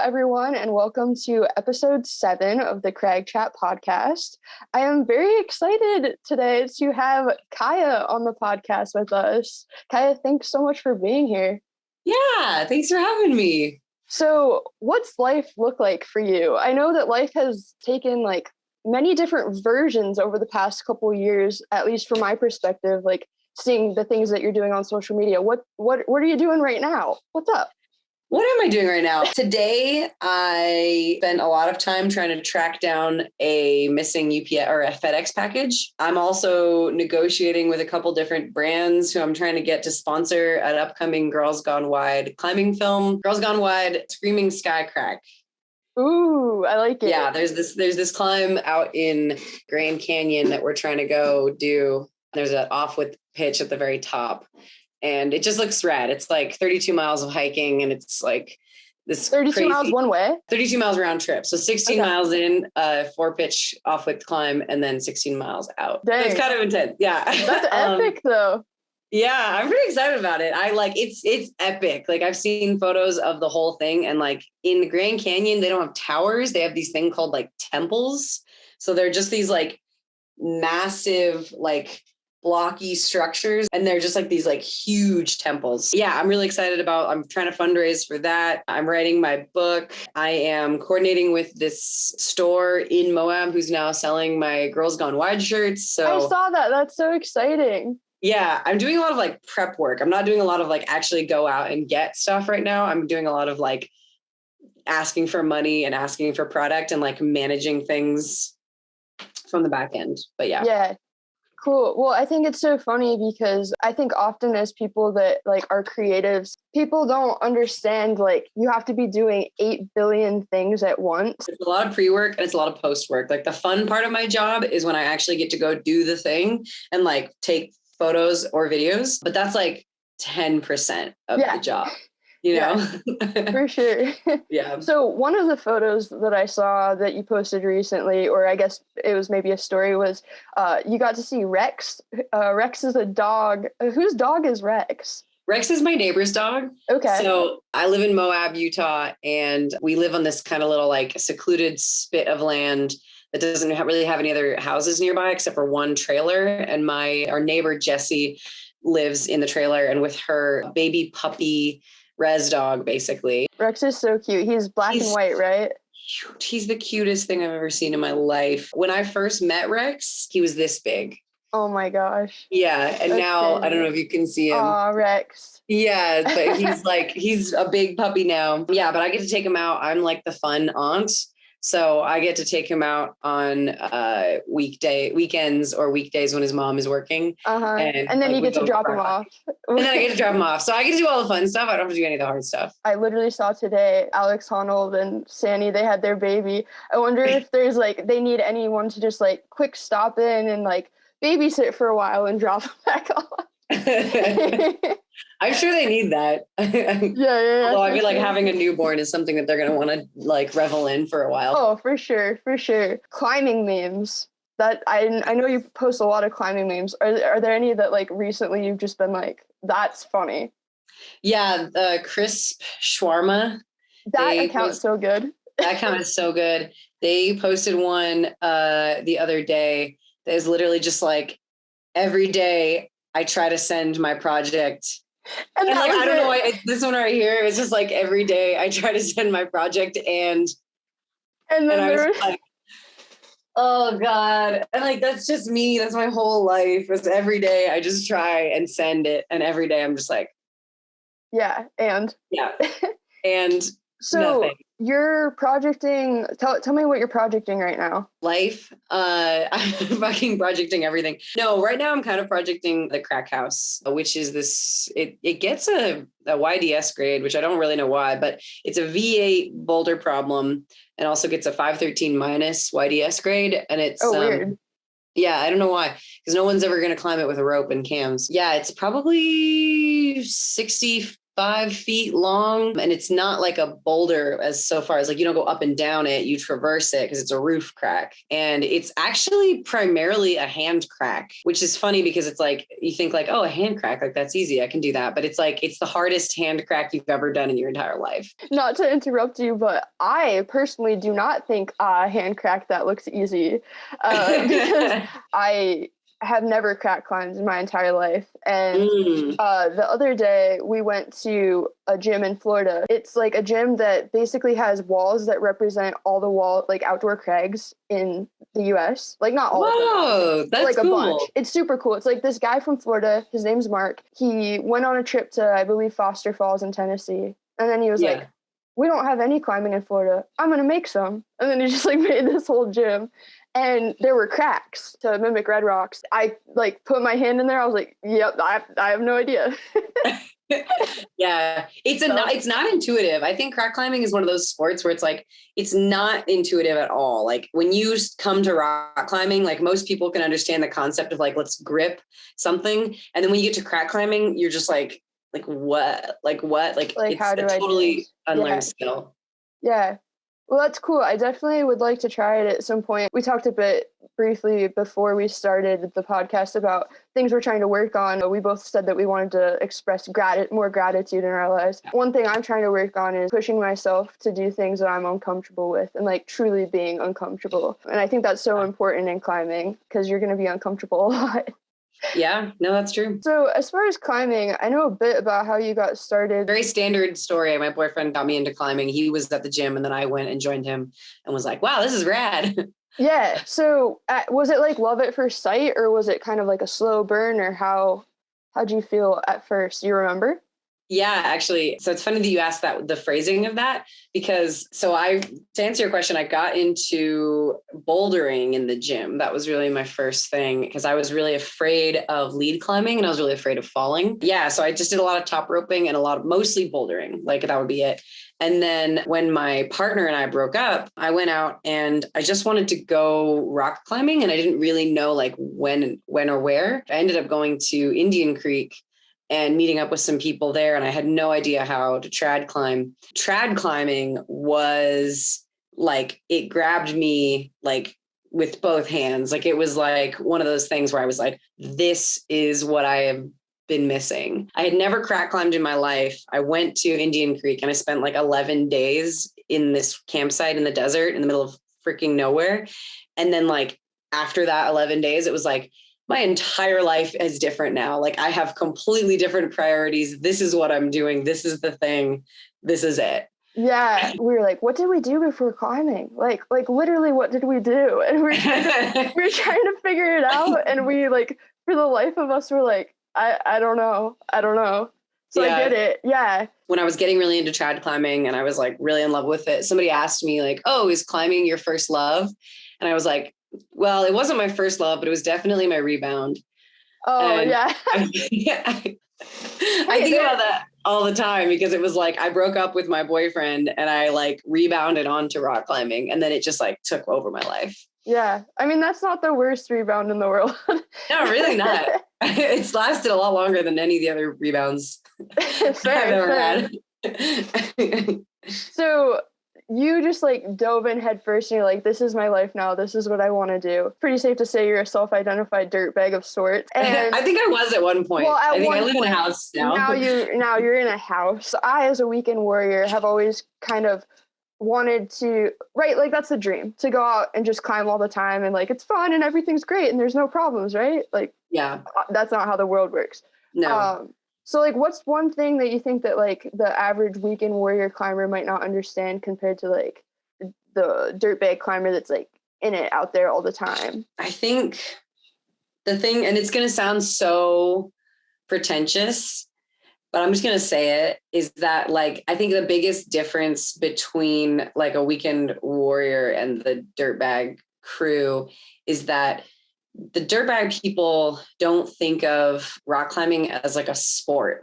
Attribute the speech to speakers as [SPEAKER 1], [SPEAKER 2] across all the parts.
[SPEAKER 1] everyone, and welcome to episode 7 of the Crag Chat Podcast. I am very excited today to have Kaya on the podcast with us. Kaya, thanks so much for being here.
[SPEAKER 2] Yeah, thanks for having me.
[SPEAKER 1] So, what's life look like for you? I know that life has taken many different versions over the past couple of years, at least from my perspective, seeing the things that you're doing on social media. What are you doing right now? What's up?
[SPEAKER 2] What am I doing right now? Today, I spent a lot of time trying to track down a missing UPS or a FedEx package. I'm also negotiating with a couple different brands who I'm trying to get to sponsor an upcoming Girls Gone Wide climbing film. Girls Gone Wide, Screaming Sky Crack.
[SPEAKER 1] Ooh, I like it.
[SPEAKER 2] Yeah, there's this climb out in Grand Canyon that we're trying to go do. There's an off with pitch at the very top. And it just looks rad. It's like 32 miles of hiking, and it's like this
[SPEAKER 1] 32
[SPEAKER 2] crazy,
[SPEAKER 1] miles one way?
[SPEAKER 2] 32 miles round trip. So 16 miles in, 4-pitch off-width climb, and then 16 miles out.
[SPEAKER 1] Dang.
[SPEAKER 2] So it's kind of intense. Yeah.
[SPEAKER 1] That's epic, though.
[SPEAKER 2] Yeah, I'm pretty excited about it. It's epic. Like, I've seen photos of the whole thing, and like in the Grand Canyon, they don't have towers. They have these things called like temples. So they're just these like massive, like blocky structures, and they're just like these like huge temples. Yeah, I'm really excited I'm trying to fundraise for that. I'm writing my book. I am coordinating with this store in Moab who's now selling my Girls Gone Wide shirts. So
[SPEAKER 1] I saw that. That's so exciting.
[SPEAKER 2] Yeah, I'm doing a lot of like prep work. I'm not doing a lot of like actually go out and get stuff right now. I'm doing a lot of like asking for money and asking for product and like managing things from the back end. But yeah.
[SPEAKER 1] Yeah. Cool. Well, I think it's so funny because I think often as people that are creatives, people don't understand you have to be doing 8 billion things at once.
[SPEAKER 2] It's a lot of pre-work and it's a lot of post-work. Like, the fun part of my job is when I actually get to go do the thing and like take photos or videos, but that's like 10% of the job. You know?
[SPEAKER 1] For sure.
[SPEAKER 2] Yeah.
[SPEAKER 1] So one of the photos that I saw that you posted recently, or I guess it was maybe a story, was you got to see Rex. Rex is a dog. Whose dog is Rex?
[SPEAKER 2] Rex is my neighbor's dog.
[SPEAKER 1] Okay.
[SPEAKER 2] So I live in Moab, Utah, and we live on this kind of little like secluded spit of land that doesn't really have any other houses nearby except for one trailer. And our neighbor, Jessie, lives in the trailer, and with her baby puppy, res dog, basically.
[SPEAKER 1] Rex is so cute. He's black and white, right?
[SPEAKER 2] He's the cutest thing I've ever seen in my life. When I first met Rex, he was this big.
[SPEAKER 1] Oh my gosh.
[SPEAKER 2] Yeah. And now, I don't know if you can see him.
[SPEAKER 1] Aw, Rex.
[SPEAKER 2] Yeah, but he's a big puppy now. Yeah, but I get to take him out. I'm like the fun aunt. So I get to take him out on weekends or weekdays when his mom is working.
[SPEAKER 1] And then you get to drop him off.
[SPEAKER 2] And then I get to drop him off. So I get to do all the fun stuff. I don't have to do any of the hard stuff.
[SPEAKER 1] I literally saw today Alex Honnold and Sandy, they had their baby. I wonder if there's they need anyone to just quick stop in and babysit for a while and drop him back off.
[SPEAKER 2] I'm sure they need that.
[SPEAKER 1] Yeah.
[SPEAKER 2] Although I feel like having a newborn is something that they're going to want to revel in for a while.
[SPEAKER 1] Oh, for sure. Climbing memes. That I know you post a lot of climbing memes. Are there any that recently you've just been that's funny?
[SPEAKER 2] Yeah, the crisp shawarma.
[SPEAKER 1] That account's so good.
[SPEAKER 2] That account is so good. They posted one the other day that is literally just every day I try to send my project. And I don't know why this one right here. It's just every day I try to send my project and
[SPEAKER 1] then
[SPEAKER 2] I was oh God. And that's just me. That's my whole life. It's every day I just try and send it. And every day I'm just
[SPEAKER 1] yeah. And so
[SPEAKER 2] nothing.
[SPEAKER 1] You're projecting, tell me what you're projecting right now.
[SPEAKER 2] Life. I'm fucking projecting everything. No, right now I'm kind of projecting the Crack House, which is this, it gets a YDS grade, which I don't really know why, but it's a V8 boulder problem and also gets a 513 minus YDS grade. And it's
[SPEAKER 1] weird.
[SPEAKER 2] Yeah, I don't know why, because no one's ever going to climb it with a rope and cams. Yeah, it's probably 60 5 feet long, and it's not like a boulder as so far as like you don't go up and down it, you traverse it because it's a roof crack. And it's actually primarily a hand crack, which is funny because it's like you think like, oh, a hand crack, like that's easy, I can do that. But it's like it's the hardest hand crack you've ever done in your entire life.
[SPEAKER 1] Not to interrupt you, but I personally do not think a hand crack that looks easy, because I have never crack climbed in my entire life. And the other day we went to a gym in Florida. It's like a gym that basically has walls that represent all the like outdoor crags in the US. Like not all of them.
[SPEAKER 2] That's
[SPEAKER 1] like
[SPEAKER 2] cool.
[SPEAKER 1] a bunch. It's super cool. It's like this guy from Florida, his name's Mark. He went on a trip to, I believe, Foster Falls in Tennessee. And then he was like, we don't have any climbing in Florida. I'm going to make some. And then he just like made this whole gym. And there were cracks to mimic red rocks. I like put my hand in there. I was like, yep, I have no idea.
[SPEAKER 2] Yeah, it's not intuitive. I think crack climbing is one of those sports where it's like, it's not intuitive at all. Like when you come to rock climbing, like most people can understand the concept of like, let's grip something. And then when you get to crack climbing, you're just like what? Like it's
[SPEAKER 1] how do
[SPEAKER 2] a
[SPEAKER 1] I
[SPEAKER 2] totally unlearned skill.
[SPEAKER 1] Yeah. Well, that's cool. I definitely would like to try it at some point. We talked a bit briefly before we started the podcast about things we're trying to work on. We both said that we wanted to express more gratitude in our lives. One thing I'm trying to work on is pushing myself to do things that I'm uncomfortable with and like truly being uncomfortable. And I think that's so important in climbing because you're going to be uncomfortable a lot.
[SPEAKER 2] Yeah, no, that's true.
[SPEAKER 1] So as far as climbing, I know a bit about how you got started.
[SPEAKER 2] Very standard story. My boyfriend got me into climbing. He was at the gym and then I went and joined him and was like, wow, this is rad.
[SPEAKER 1] Yeah. So was it like love at first sight or was it kind of like a slow burn or how'd you feel at first? You remember?
[SPEAKER 2] Yeah, actually. So it's funny that you asked that, the phrasing of that, because to answer your question, I got into bouldering in the gym. That was really my first thing because I was really afraid of lead climbing and I was really afraid of falling. Yeah. So I just did a lot of top roping and mostly bouldering. Like that would be it. And then when my partner and I broke up, I went out and I just wanted to go rock climbing and I didn't really know like when or where. I ended up going to Indian Creek and meeting up with some people there. And I had no idea how to trad climb. Trad climbing was like, it grabbed me like with both hands. Like it was like one of those things where I was like, this is what I have been missing. I had never crack climbed in my life. I went to Indian Creek and I spent like 11 days in this campsite in the desert in the middle of freaking nowhere. And then like after that 11 days, it was like, my entire life is different now. Like I have completely different priorities. This is what I'm doing. This is the thing. This is it.
[SPEAKER 1] Yeah. We were like, what did we do before climbing? Like literally what did we do? And we were trying to figure it out. And we like, for the life of us, we're like, I don't know. So yeah. I get it. Yeah.
[SPEAKER 2] When I was getting really into trad climbing and I was like really in love with it, somebody asked me like, oh, is climbing your first love? And I was like, well, it wasn't my first love, but it was definitely my rebound.
[SPEAKER 1] Oh, and yeah.
[SPEAKER 2] I think about that all the time because it was like I broke up with my boyfriend and I like rebounded onto rock climbing and then it just like took over my life.
[SPEAKER 1] Yeah. I mean, that's not the worst rebound in the world.
[SPEAKER 2] No, really not. It's lasted a lot longer than any of the other rebounds I've ever had.
[SPEAKER 1] So you just like dove in head first and you're like, this is my life now. This is what I want to do. Pretty safe to say you're a self-identified dirtbag of sorts. And
[SPEAKER 2] I think I was at one point.
[SPEAKER 1] Well,
[SPEAKER 2] I live in a house now.
[SPEAKER 1] Now you're in a house. I, as a weekend warrior, have always kind of wanted to, right? Like that's the dream, to go out and just climb all the time. And like, it's fun and everything's great and there's no problems, right? Like, yeah, that's not how the world works.
[SPEAKER 2] No.
[SPEAKER 1] So like, what's one thing that you think that like the average weekend warrior climber might not understand compared to like the dirtbag climber that's like in it out there all the time?
[SPEAKER 2] I think the thing, and it's going to sound so pretentious, but I'm just going to say it, is that like, I think the biggest difference between like a weekend warrior and the dirtbag crew is that the dirtbag people don't think of rock climbing as like a sport.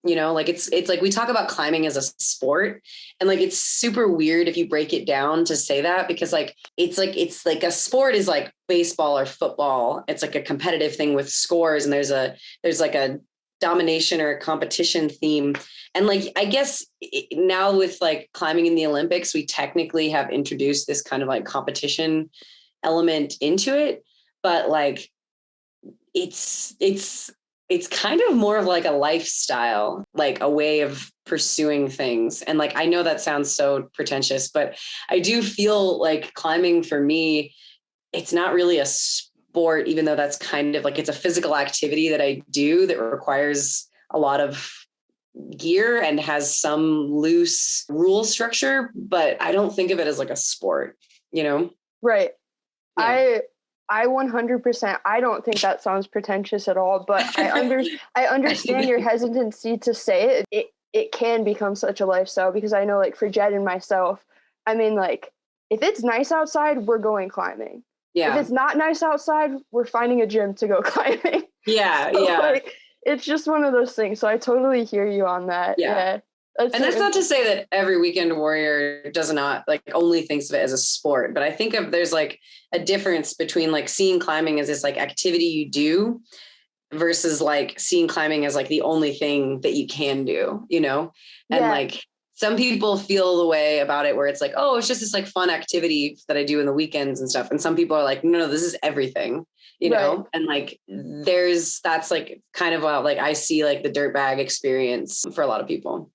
[SPEAKER 2] You know, like it's like we talk about climbing as a sport and like it's super weird if you break it down to say that because like it's like a sport is like baseball or football. It's like a competitive thing with scores and there's like a domination or a competition theme. And like, I guess now with like climbing in the Olympics, we technically have introduced this kind of like competition element into it, but like, it's kind of more of like a lifestyle, like a way of pursuing things. And like, I know that sounds so pretentious, but I do feel like climbing for me, it's not really a sport, even though that's kind of like, it's a physical activity that I do that requires a lot of gear and has some loose rule structure, but I don't think of it as like a sport, you know?
[SPEAKER 1] Right.
[SPEAKER 2] Yeah.
[SPEAKER 1] I 100%, I don't think that sounds pretentious at all, but I understand your hesitancy to say it. It can become such a lifestyle, because I know like for Jed and myself, I mean, like if it's nice outside, we're going climbing. If
[SPEAKER 2] Yeah.
[SPEAKER 1] it's not nice outside, we're finding a gym to go climbing.
[SPEAKER 2] Yeah.
[SPEAKER 1] So,
[SPEAKER 2] Yeah.
[SPEAKER 1] like, it's just one of those things. So I totally hear you on that.
[SPEAKER 2] Yeah. And that's not to say that every weekend warrior does not like only thinks of it as a sport, but I think there's like a difference between like seeing climbing as this like activity you do versus like seeing climbing as like the only thing that you can do, you know? And like some people feel the way about it where it's like, oh, it's just this like fun activity that I do in the weekends and stuff. And some people are like, no, this is everything, you know? And like, that's like kind of like, I see like the dirtbag experience for a lot of people.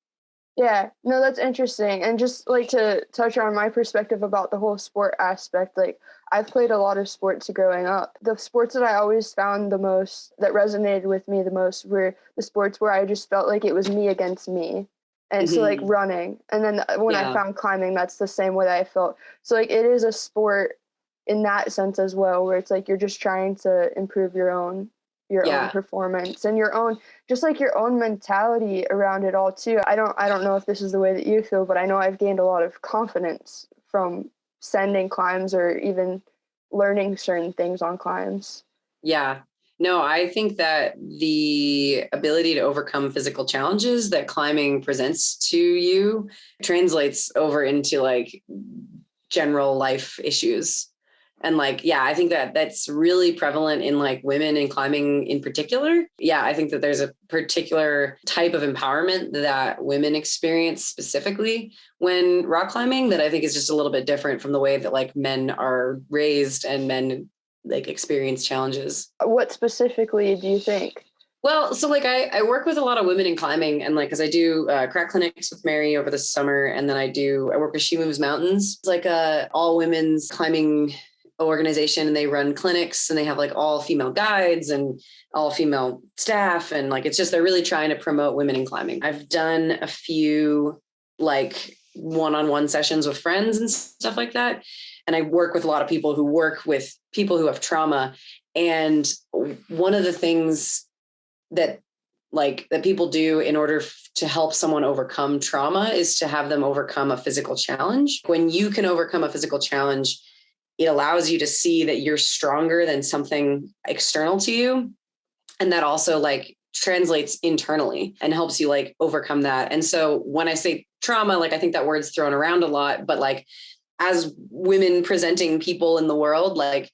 [SPEAKER 1] Yeah, no, that's interesting. And just like to touch on my perspective about the whole sport aspect, like I've played a lot of sports growing up. The sports that I always found the most, that resonated with me the most, were the sports where I just felt like it was me against me. And so like running. And then when I found climbing, that's the same way that I felt. So like it is a sport in that sense as well, where it's like you're just trying to improve your own performance and your own, just like your own mentality around it all too. I don't know if this is the way that you feel, but I know I've gained a lot of confidence from sending climbs or even learning certain things on climbs.
[SPEAKER 2] Yeah. No, I think that the ability to overcome physical challenges that climbing presents to you translates over into like general life issues. And like, yeah, I think that that's really prevalent in like women in climbing in particular. Yeah, I think that there's a particular type of empowerment that women experience specifically when rock climbing that I think is just a little bit different from the way that like men are raised and men like experience challenges.
[SPEAKER 1] What specifically do you think?
[SPEAKER 2] Well, so like I work with a lot of women in climbing, and like, cause I do crack clinics with Mary over the summer. And then I work with She Moves Mountains. It's like a all women's climbing organization, and they run clinics and they have like all female guides and all female staff. And like, it's just, they're really trying to promote women in climbing. I've done a few like one-on-one sessions with friends and stuff like that. And I work with a lot of people who work with people who have trauma. And one of the things that people do in order to help someone overcome trauma is to have them overcome a physical challenge. When you can overcome a physical challenge, it allows you to see that you're stronger than something external to you. And that also like translates internally and helps you like overcome that. And so when I say trauma, like I think that word's thrown around a lot, but like as women presenting people in the world, like,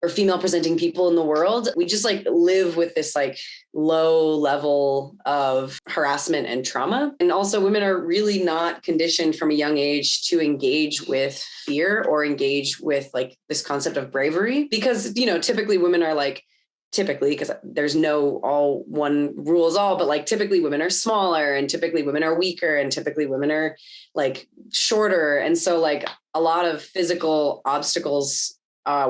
[SPEAKER 2] or female presenting people in the world, we just like live with this like low level of harassment and trauma. And also women are really not conditioned from a young age to engage with fear or engage with like this concept of bravery, because, you know, typically women are like, because there's no all one rules all, but like typically women are smaller and typically women are weaker and typically women are like shorter. And so like a lot of physical obstacles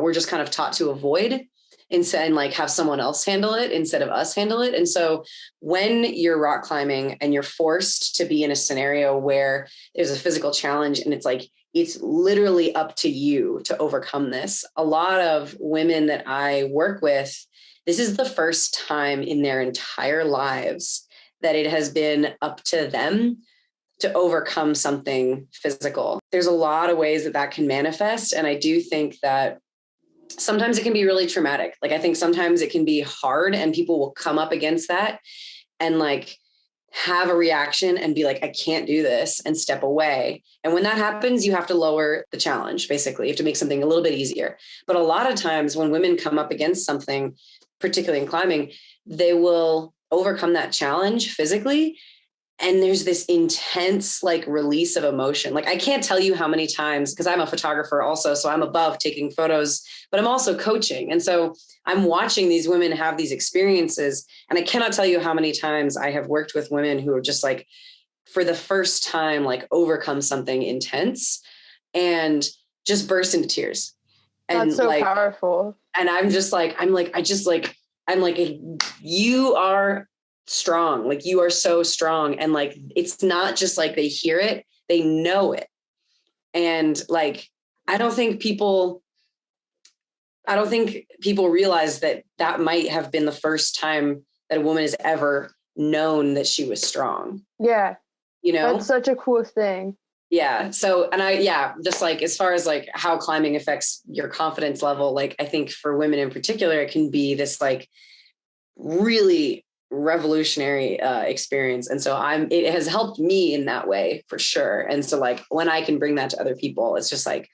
[SPEAKER 2] we're just kind of taught to avoid and like have someone else handle it instead of us handle it. And so when you're rock climbing and you're forced to be in a scenario where there's a physical challenge and it's like, it's literally up to you to overcome this. A lot of women that I work with, this is the first time in their entire lives that it has been up to them to overcome something physical. There's a lot of ways that can manifest. And I do think that sometimes it can be really traumatic. Like, I think sometimes it can be hard and people will come up against that and like have a reaction and be like, I can't do this, and step away. And when that happens, you have to lower the challenge. Basically, you have to make something a little bit easier. But a lot of times when women come up against something, particularly in climbing, they will overcome that challenge physically. And there's this intense like release of emotion. Like I can't tell you how many times, because I'm a photographer also, so I'm above taking photos, but I'm also coaching. And so I'm watching these women have these experiences. And I cannot tell you how many times I have worked with women who are just like, for the first time, like overcome something intense and just burst into tears. And
[SPEAKER 1] that's so
[SPEAKER 2] like,
[SPEAKER 1] powerful.
[SPEAKER 2] and I'm like, you are strong. Like you are so strong. And like, it's not just like they hear it, they know it. And like, I don't think people realize that that might have been the first time that a woman has ever known that she was strong.
[SPEAKER 1] Yeah.
[SPEAKER 2] You know,
[SPEAKER 1] that's such a cool thing.
[SPEAKER 2] Yeah. So, and just like, as far as like how climbing affects your confidence level, like I think for women in particular, it can be this like really revolutionary experience. And so it has helped me in that way for sure. And so like when I can bring that to other people, it's just like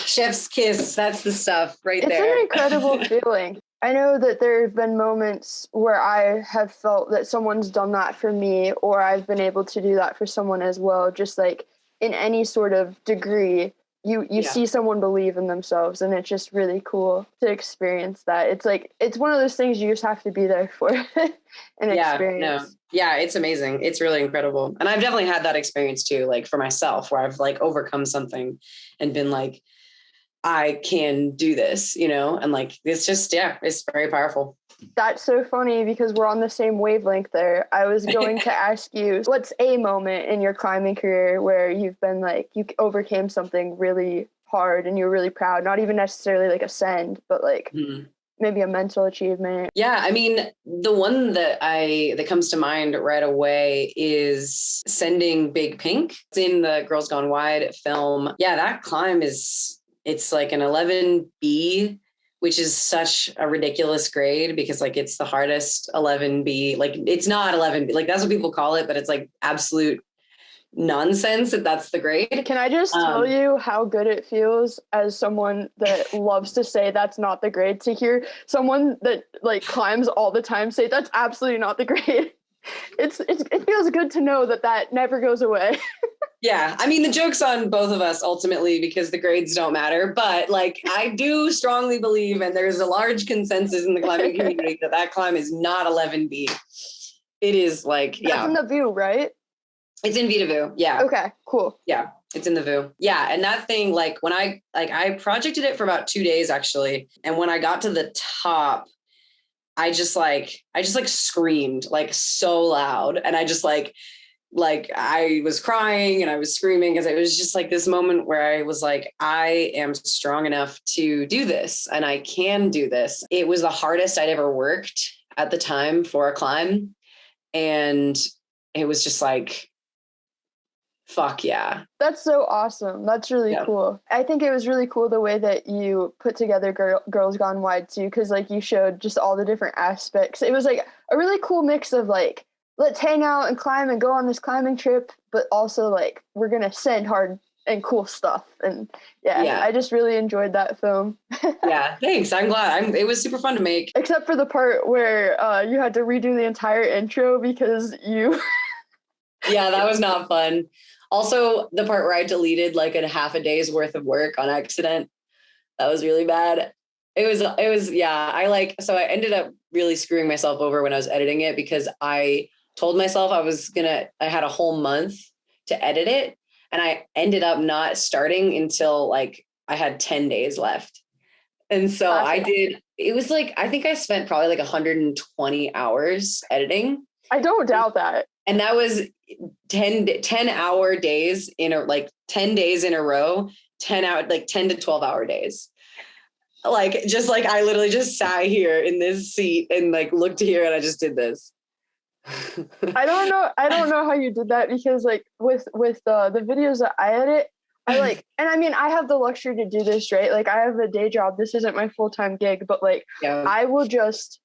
[SPEAKER 2] chef's kiss. That's the stuff right there.
[SPEAKER 1] It's an incredible feeling. I know that there have been moments where I have felt that someone's done that for me, or I've been able to do that for someone as well. Just like in any sort of degree, you see someone believe in themselves, and it's just really cool to experience that. It's like, it's one of those things you just have to be there for and experience.
[SPEAKER 2] Yeah, it's amazing. It's really incredible. And I've definitely had that experience too, like for myself, where I've like overcome something and been like, I can do this, you know, and like, it's just, it's very powerful.
[SPEAKER 1] That's so funny because we're on the same wavelength there. I was going to ask you, what's a moment in your climbing career where you've been like, you overcame something really hard and you're really proud, not even necessarily like a send, but like maybe a mental achievement?
[SPEAKER 2] Yeah. I mean, the one that comes to mind right away is sending Big Pink. It's in the Girls Gone Wide film. Yeah. That climb it's like an 11B, which is such a ridiculous grade because like it's the hardest 11B. Like it's not 11B, like that's what people call it, but it's like absolute nonsense that that's the grade.
[SPEAKER 1] Can I just tell you how good it feels as someone that loves to say that's not the grade, to hear someone that like climbs all the time say that's absolutely not the grade. It feels good to know that never goes away.
[SPEAKER 2] Yeah. I mean, the joke's on both of us ultimately because the grades don't matter, but like I do strongly believe, and there's a large consensus in the climbing community that climb is not 11B. It is like,
[SPEAKER 1] That's in the View, right?
[SPEAKER 2] It's in Vedavoo. Yeah.
[SPEAKER 1] Okay, cool.
[SPEAKER 2] Yeah. It's in the Voo. Yeah. And that thing, like when I projected it for about 2 days actually. And when I got to the top, I just screamed like so loud. And I just like I was crying and I was screaming because it was just like this moment where I was like, I am strong enough to do this and I can do this. It was the hardest I'd ever worked at the time for a climb. And it was just like, fuck yeah.
[SPEAKER 1] That's so awesome. That's really cool. I think it was really cool the way that you put together Girls Gone Wide too, because like you showed just all the different aspects. It was like a really cool mix of like, let's hang out and climb and go on this climbing trip, but also like we're gonna send hard and cool stuff. And I just really enjoyed that film.
[SPEAKER 2] Yeah, thanks. I'm glad. It was super fun to make.
[SPEAKER 1] Except for the part where you had to redo the entire intro because you...
[SPEAKER 2] Yeah, that was not fun. Also, the part where I deleted like a half a day's worth of work on accident. That was really bad. It was, so I ended up really screwing myself over when I was editing it because I told myself I had a whole month to edit it. And I ended up not starting until like I had 10 days left. And so it was like, I think I spent probably like 120 hours editing.
[SPEAKER 1] I don't doubt that.
[SPEAKER 2] And that was 10-hour days 10 days in a row, 10 to 12 hour days. Like, just like, I literally just sat here in this seat and like looked here and I just did this.
[SPEAKER 1] I don't know how you did that because like with the videos that I edit, I like, and I mean, I have the luxury to do this, right? Like I have a day job. This isn't my full-time gig, but like, I will just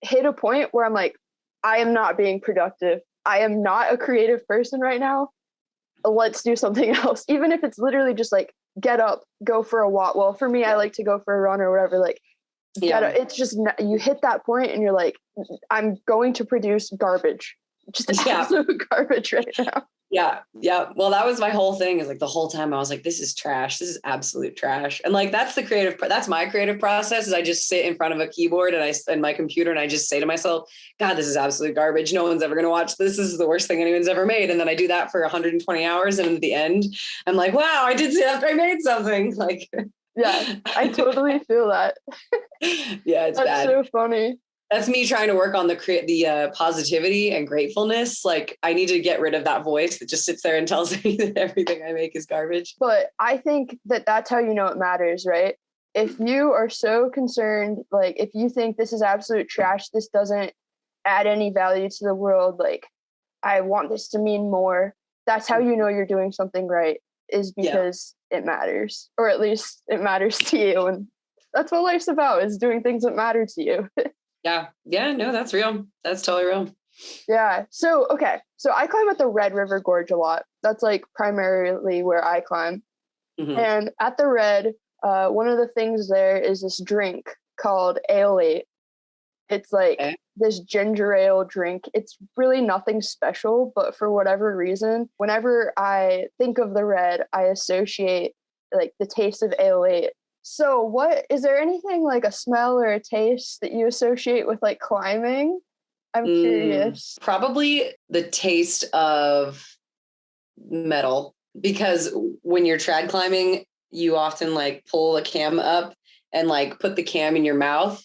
[SPEAKER 1] hit a point where I'm like, I am not being productive. I am not a creative person right now. Let's do something else. Even if it's literally just like, get up, go for a walk. Well, for me, I like to go for a run or whatever. Like, It's just, you hit that point and you're like, I'm going to produce garbage, just absolute garbage right now.
[SPEAKER 2] Yeah. Yeah. Well, that was my whole thing, is like the whole time I was like, this is trash. This is absolute trash. And like, that's my creative process, is I just sit in front of a keyboard and my computer, and I just say to myself, God, this is absolute garbage. No one's ever going to watch this. This is the worst thing anyone's ever made. And then I do that for 120 hours. And at the end, I'm like, wow, I did see after I made something. Like,
[SPEAKER 1] yeah, I totally feel that.
[SPEAKER 2] Yeah, it's
[SPEAKER 1] That's
[SPEAKER 2] bad.
[SPEAKER 1] so funny.
[SPEAKER 2] That's me trying to work on the positivity and gratefulness. Like, I need to get rid of that voice that just sits there and tells me that everything I make is garbage.
[SPEAKER 1] But I think that that's how you know it matters, right? If you are so concerned, like if you think this is absolute trash, this doesn't add any value to the world, like I want this to mean more, that's how you know you're doing something right, is because it matters, or at least it matters to you. And that's what life's about, is doing things that matter to you.
[SPEAKER 2] Yeah. No, that's real. That's totally real.
[SPEAKER 1] Yeah. So I climb at the Red River Gorge a lot. That's like primarily where I climb.
[SPEAKER 2] Mm-hmm.
[SPEAKER 1] And at the Red, one of the things there is this drink called Ale. It's like this ginger ale drink. It's really nothing special, but for whatever reason, whenever I think of the Red, I associate like the taste of Ale. So what, is there anything like a smell or a taste that you associate with like climbing? I'm curious.
[SPEAKER 2] Probably the taste of metal, because when you're trad climbing, you often like pull the cam up and like put the cam in your mouth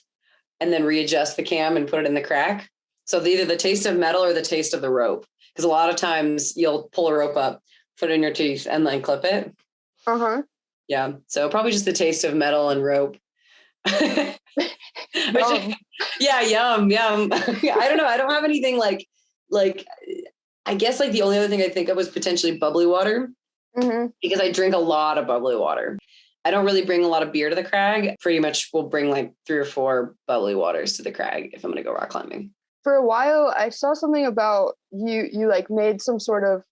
[SPEAKER 2] and then readjust the cam and put it in the crack. So either the taste of metal or the taste of the rope, because a lot of times you'll pull a rope up, put it in your teeth, and then clip it.
[SPEAKER 1] Uh-huh.
[SPEAKER 2] Yeah. So probably just the taste of metal and rope.
[SPEAKER 1] Yum.
[SPEAKER 2] Yeah, yum. I don't know. I don't have anything like, I guess like the only other thing I think of was potentially bubbly water, because I drink a lot of bubbly water. I don't really bring a lot of beer to the crag. Pretty much will bring like 3 or 4 bubbly waters to the crag if I'm going to go rock climbing.
[SPEAKER 1] For a while, I saw something about you like made some sort of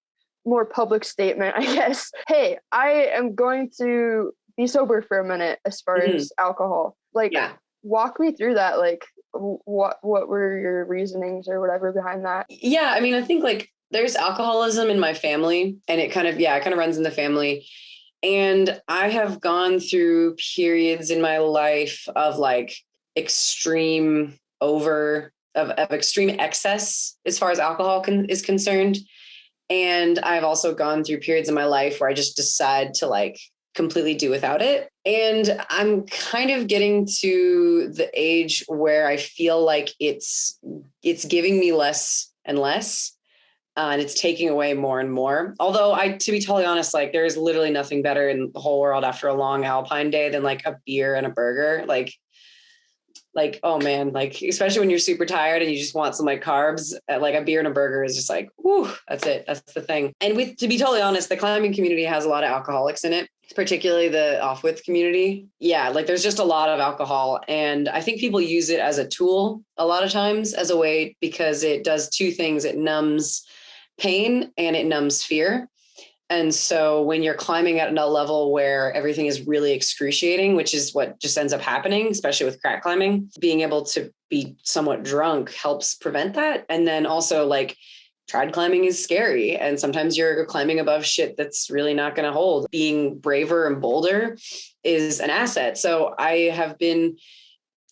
[SPEAKER 1] more public statement, I guess. Hey, I am going to be sober for a minute as far as alcohol. Like, walk me through that. Like, what were your reasonings or whatever behind that?
[SPEAKER 2] Yeah, I mean, I think like there's alcoholism in my family, and it kind of runs in the family. And I have gone through periods in my life of like extreme extreme excess as far as alcohol is concerned. And I've also gone through periods in my life where I just decide to like completely do without it. And I'm kind of getting to the age where I feel like it's giving me less and less. And it's taking away more and more. Although to be totally honest, like there is literally nothing better in the whole world after a long alpine day than like a beer and a burger. Like, oh man, like, especially when you're super tired and you just want some like carbs, like a beer and a burger is just like, whoo, that's it. That's the thing. And to be totally honest, the climbing community has a lot of alcoholics in it, particularly the off-width community. Yeah. Like there's just a lot of alcohol. And I think people use it as a tool a lot of times, as a way, because it does 2 things. It numbs pain and it numbs fear. And so when you're climbing at a level where everything is really excruciating, which is what just ends up happening, especially with crack climbing, being able to be somewhat drunk helps prevent that. And then also like trad climbing is scary. And sometimes you're climbing above shit that's really not going to hold. Being braver and bolder is an asset. So I have been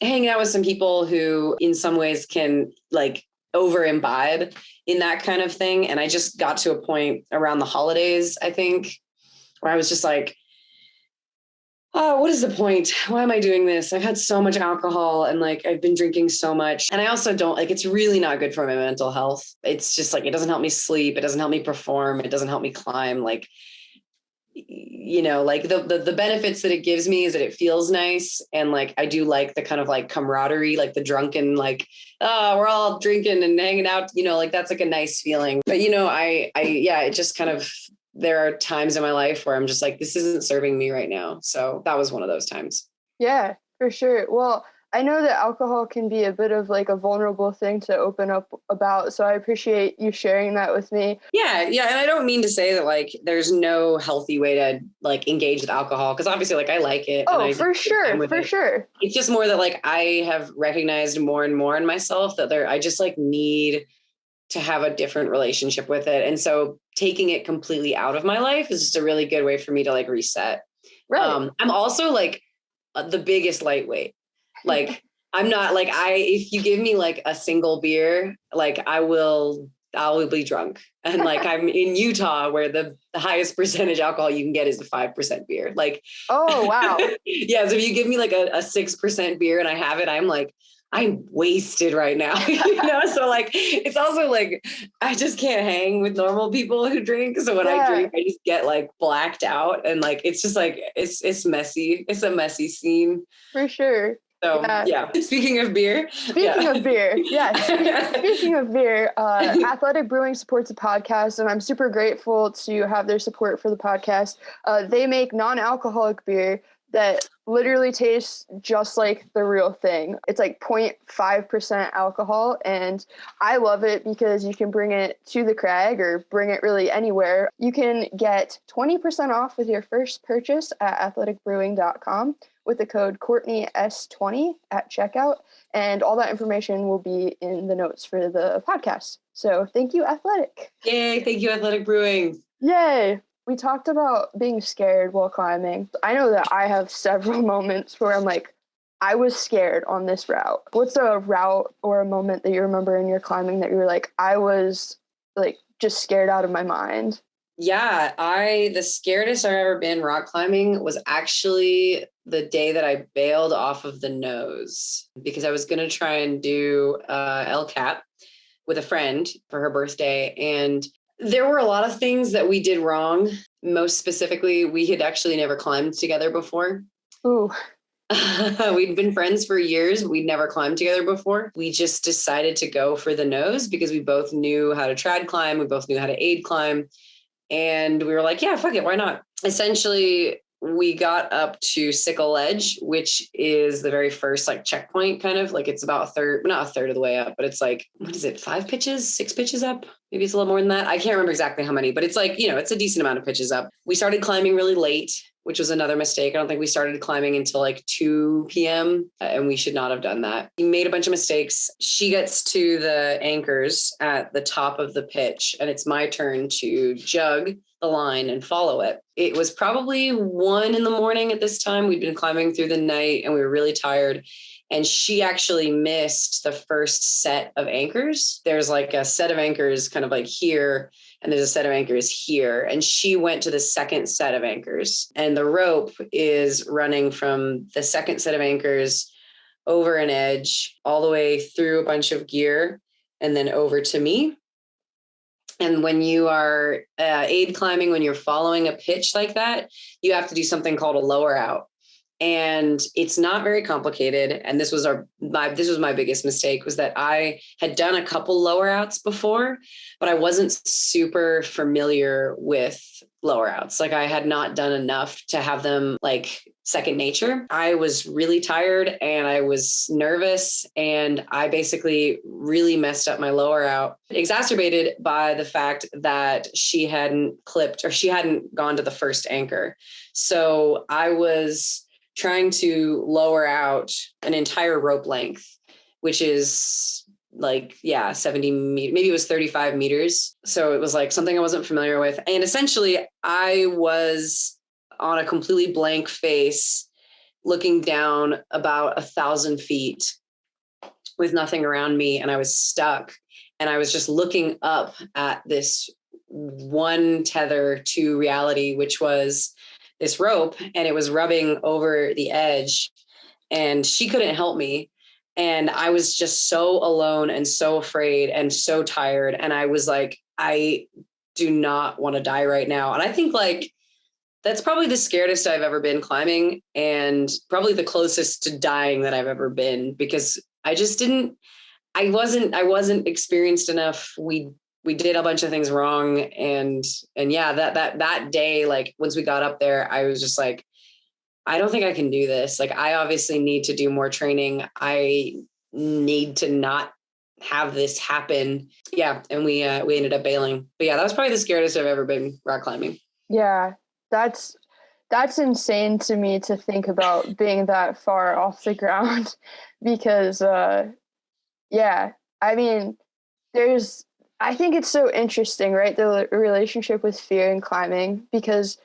[SPEAKER 2] hanging out with some people who in some ways can like over imbibe in that kind of thing. And I just got to a point around the holidays, I think, where I was just like, oh, what is the point? Why am I doing this? I've had so much alcohol and like I've been drinking so much. And I also don't like, it's really not good for my mental health. It's just like, it doesn't help me sleep. It doesn't help me perform. It doesn't help me climb. Like, you know, like the benefits that it gives me is that it feels nice. And like, I do like the kind of like camaraderie, like the drunken, like, oh, we're all drinking and hanging out, you know, like that's like a nice feeling. But, you know, it just kind of, there are times in my life where I'm just like, this isn't serving me right now. So that was one of those times.
[SPEAKER 1] Yeah, for sure. Well, I know that alcohol can be a bit of like a vulnerable thing to open up about. So I appreciate you sharing that with me.
[SPEAKER 2] Yeah. Yeah. And I don't mean to say that like there's no healthy way to like engage with alcohol, because obviously like I like it.
[SPEAKER 1] Oh,
[SPEAKER 2] and I
[SPEAKER 1] for sure. For sure.
[SPEAKER 2] It's just more that like I have recognized more and more in myself that I just like need to have a different relationship with it. And so taking it completely out of my life is just a really good way for me to like reset.
[SPEAKER 1] Right.
[SPEAKER 2] I'm also like the biggest lightweight. Like I'm not like if you give me like a single beer, like I will be drunk. And like I'm in Utah where the highest percentage alcohol you can get is a 5% beer. Like,
[SPEAKER 1] oh, wow.
[SPEAKER 2] Yeah. So if you give me like a 6% beer and I have it, I'm wasted right now, So like, it's also like, I just can't hang with normal people who drink. So when I drink, I just get like blacked out, and like, it's just like, it's messy. It's a messy scene.
[SPEAKER 1] For sure.
[SPEAKER 2] So yeah. Speaking of beer.
[SPEAKER 1] Speaking of beer. Athletic Brewing supports the podcast, and I'm super grateful to have their support for the podcast. They make non-alcoholic beer that literally tastes just like the real thing. It's like 0.5% alcohol, and I love it because you can bring it to the Crag or bring it really anywhere. You can get 20% off with your first purchase at athleticbrewing.com with the code Courtney S20 at checkout, and all that information will be in the notes for the podcast. So thank you, Athletic.
[SPEAKER 2] Yay, thank you, Athletic Brewing.
[SPEAKER 1] Yay. We talked about being scared while climbing. I know that I have several moments where I'm like, I was scared on this route. What's a route or a moment that you remember in your climbing that you were like, I was like just scared out of my mind?
[SPEAKER 2] Yeah, the scariest I've ever been rock climbing was actually the day that I bailed off of the nose, because I was going to try and do El Cap with a friend for her birthday. And there were a lot of things that we did wrong. Most specifically, we had actually never climbed together before.
[SPEAKER 1] Ooh.
[SPEAKER 2] We'd been friends for years. We'd never climbed together before. We just decided to go for the nose because we both knew how to trad climb. We both knew how to aid climb. And we were like, yeah, fuck it. Why not? Essentially, we got up to Sickle Ledge, which is the very first like checkpoint, kind of like it's about not a third of the way up, but it's like, what is it? 5 pitches, 6 pitches up? Maybe it's a little more than that. I can't remember exactly how many, but it's like, it's a decent amount of pitches up. We started climbing really late, which was another mistake. I don't think we started climbing until like 2 p.m. And we should not have done that. We made a bunch of mistakes. She gets to the anchors at the top of the pitch, and it's my turn to jug the line and follow it. It was probably 1 a.m. at this time. We'd been climbing through the night and we were really tired. And she actually missed the first set of anchors. There's like a set of anchors kind of like here, and there's a set of anchors here. And she went to the second set of anchors, and the rope is running from the second set of anchors over an edge all the way through a bunch of gear and then over to me. And when you are aid climbing, when you're following a pitch like that, you have to do something called a lower out. And it's not very complicated. And this was my biggest mistake, was that I had done a couple lower outs before, but I wasn't super familiar with lower outs. Like I had not done enough to have them like second nature. I was really tired and I was nervous, and I basically really messed up my lower out, exacerbated by the fact that she hadn't gone to the first anchor. So I was trying to lower out an entire rope length, which is like, 70 meters, maybe it was 35 meters. So it was like something I wasn't familiar with. And essentially I was on a completely blank face, looking down about 1,000 feet with nothing around me. And I was stuck, and I was just looking up at this one tether to reality, which was this rope, and it was rubbing over the edge, and she couldn't help me. And I was just so alone and so afraid and so tired. And I was like, I do not want to die right now. And I think like, that's probably the scariest I've ever been climbing, and probably the closest to dying that I've ever been, because I wasn't experienced enough. We did a bunch of things wrong. And yeah, that day, like once we got up there, I was just like, I don't think I can do this. Like, I obviously need to do more training. I need to not have this happen. Yeah. And we ended up bailing. But yeah, that was probably the scariest I've ever been rock climbing.
[SPEAKER 1] Yeah, that's insane to me to think about being that far off the ground because yeah, I mean, I think it's so interesting, right? The relationship with fear and climbing, because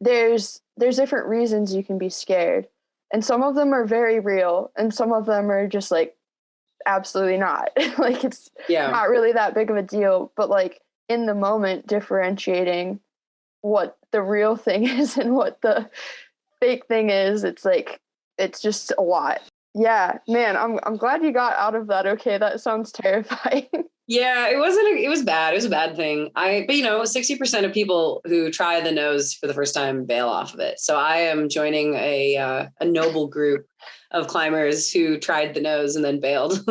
[SPEAKER 1] there's different reasons you can be scared. And some of them are very real and some of them are just like absolutely not. Like it's not really that big of a deal, but like in the moment differentiating what the real thing is and what the fake thing is, it's like it's just a lot. Yeah, man, I'm glad you got out of that. Okay, that sounds terrifying.
[SPEAKER 2] Yeah, it was bad. It was a bad thing. But 60% of people who try the nose for the first time bail off of it. So I am joining a noble group of climbers who tried the nose and then bailed.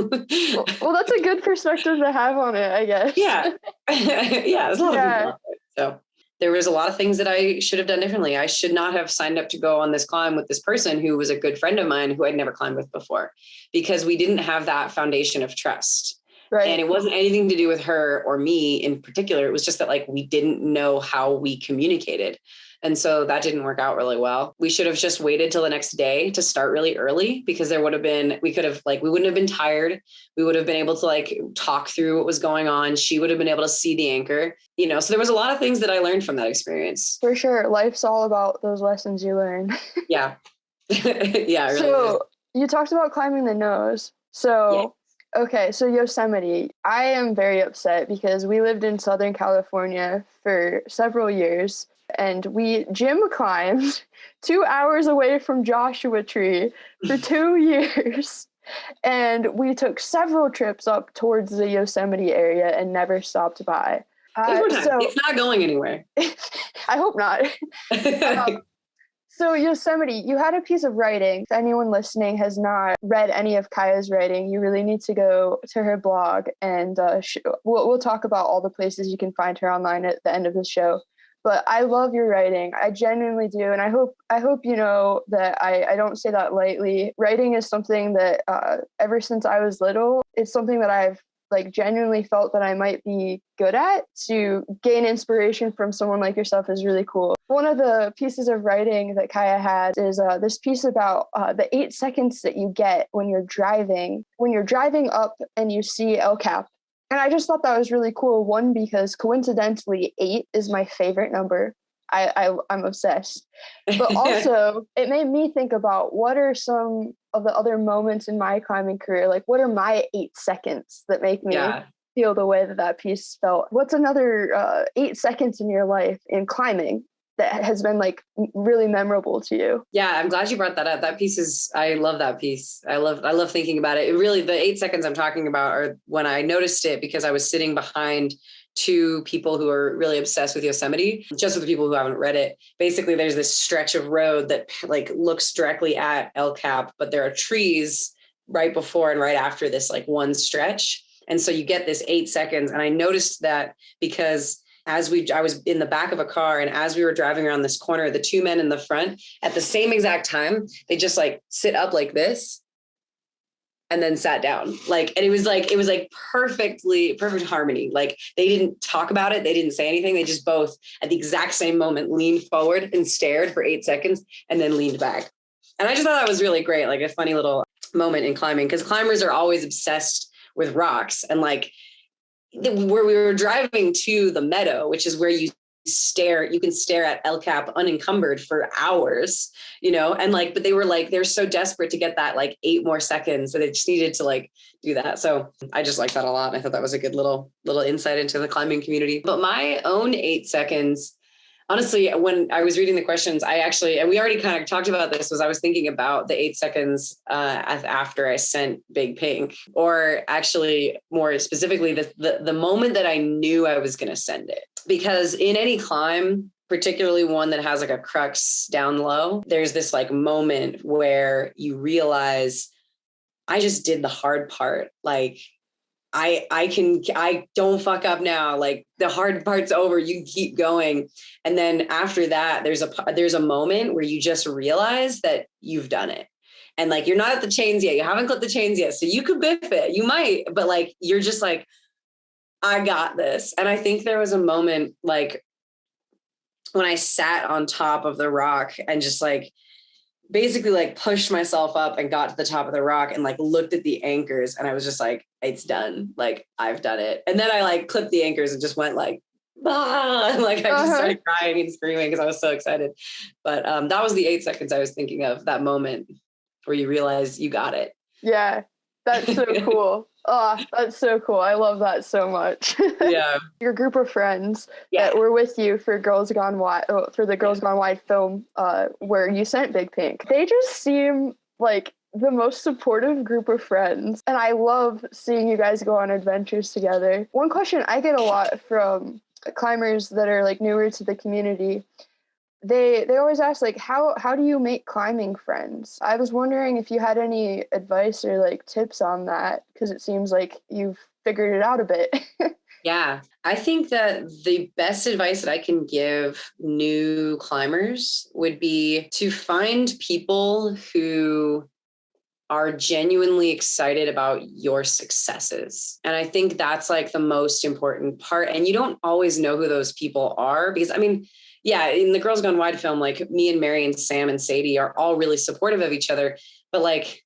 [SPEAKER 1] Well, that's a good perspective to have on it, I guess.
[SPEAKER 2] Yeah. Yeah, there's a lot of people out there. So there was a lot of things that I should have done differently. I should not have signed up to go on this climb with this person who was a good friend of mine who I'd never climbed with before, because we didn't have that foundation of trust. Right. And it wasn't anything to do with her or me in particular. It was just that like we didn't know how we communicated. And so that didn't work out really well. We should have just waited till the next day to start really early, because we wouldn't have been tired. We would have been able to like talk through what was going on. She would have been able to see the anchor, so there was a lot of things that I learned from that experience.
[SPEAKER 1] For sure. Life's all about those lessons you learn.
[SPEAKER 2] Yeah. Yeah. Really
[SPEAKER 1] so you talked about climbing the nose. So
[SPEAKER 2] yeah.
[SPEAKER 1] Okay, so Yosemite, I am very upset because we lived in Southern California for several years and we gym climbed 2 hours away from Joshua Tree for 2 years. And we took several trips up towards the Yosemite area and never stopped by.
[SPEAKER 2] It's not going anywhere.
[SPEAKER 1] I hope not. So Yosemite, you had a piece of writing. If anyone listening has not read any of Kaya's writing, you really need to go to her blog, and we'll talk about all the places you can find her online at the end of the show. But I love your writing. I genuinely do. And I hope you know that I don't say that lightly. Writing is something that ever since I was little, it's something that I've like genuinely felt that I might be good at. To gain inspiration from someone like yourself is really cool. One of the pieces of writing that Kaya had is this piece about the 8 seconds that you get when you're driving up and you see El Cap. And I just thought that was really cool. One, because coincidentally 8 is my favorite number. I'm obsessed. But also it made me think about what are some of the other moments in my climbing career, like what are my 8 seconds that make me feel the way that piece felt. What's another 8 seconds in your life in climbing that has been like really memorable to you? Yeah,
[SPEAKER 2] I'm glad you brought that up. I love that piece. I love thinking about it. It really, the 8 seconds I'm talking about are when I noticed it because I was sitting behind 2 people who are really obsessed with Yosemite. Just for the people who haven't read it, basically there's this stretch of road that like looks directly at El Cap, but there are trees right before and right after this like one stretch. And so you get this 8 seconds. And I noticed that because I was in the back of a car, and as we were driving around this corner, the 2 men in the front at the same exact time, they just like sit up like this and then sat down. And it was like perfect harmony. Like they didn't talk about it. They didn't say anything. They just both at the exact same moment leaned forward and stared for 8 seconds and then leaned back. And I just thought that was really great. Like a funny little moment in climbing, because climbers are always obsessed with rocks. And like where we were driving to the meadow, which is where you can stare at El Cap unencumbered for hours, and but they're so desperate to get that like 8 more seconds that they just needed to like do that. So I just like that a lot. I thought that was a good little insight into the climbing community. But my own 8 seconds, honestly, when I was reading the questions, and we already kind of talked about this, was I was thinking about the 8 seconds after I sent Big Pink, or actually more specifically, the moment that I knew I was going to send it. Because in any climb, particularly one that has like a crux down low, there's this like moment where you realize I just did the hard part. Like I don't fuck up now. Like the hard part's over. You keep going. And then after that, there's a moment where you just realize that you've done it. And like, you're not at the chains yet. You haven't clipped the chains yet. So you could biff it. You might, but like, you're just like, I got this. And I think there was a moment like when I sat on top of the rock and just like, basically like pushed myself up and got to the top of the rock and like looked at the anchors and I was just like, it's done. Like I've done it. And then I like clipped the anchors and just went like, ah, and like I just started crying and screaming because I was so excited. But that was the 8 seconds I was thinking of, that moment where you realize you got it.
[SPEAKER 1] Yeah, that's so cool. Oh, that's so cool. I love that so much.
[SPEAKER 2] Yeah.
[SPEAKER 1] Your group of friends that were with you for Girls Gone Wild, for the Girls Gone Wild film, where you sent Big Pink. They just seem like the most supportive group of friends. And I love seeing you guys go on adventures together. One question I get a lot from climbers that are like newer to the community, they always ask like, how do you make climbing friends? I was wondering if you had any advice or like tips on that, because it seems like you've figured it out a bit.
[SPEAKER 2] Yeah, I think that the best advice that I can give new climbers would be to find people who are genuinely excited about your successes. And I think that's like the most important part. And you don't always know who those people are, because I mean, yeah, in the Girls Gone Wide film, like me and Mary and Sam and Sadie are all really supportive of each other, but like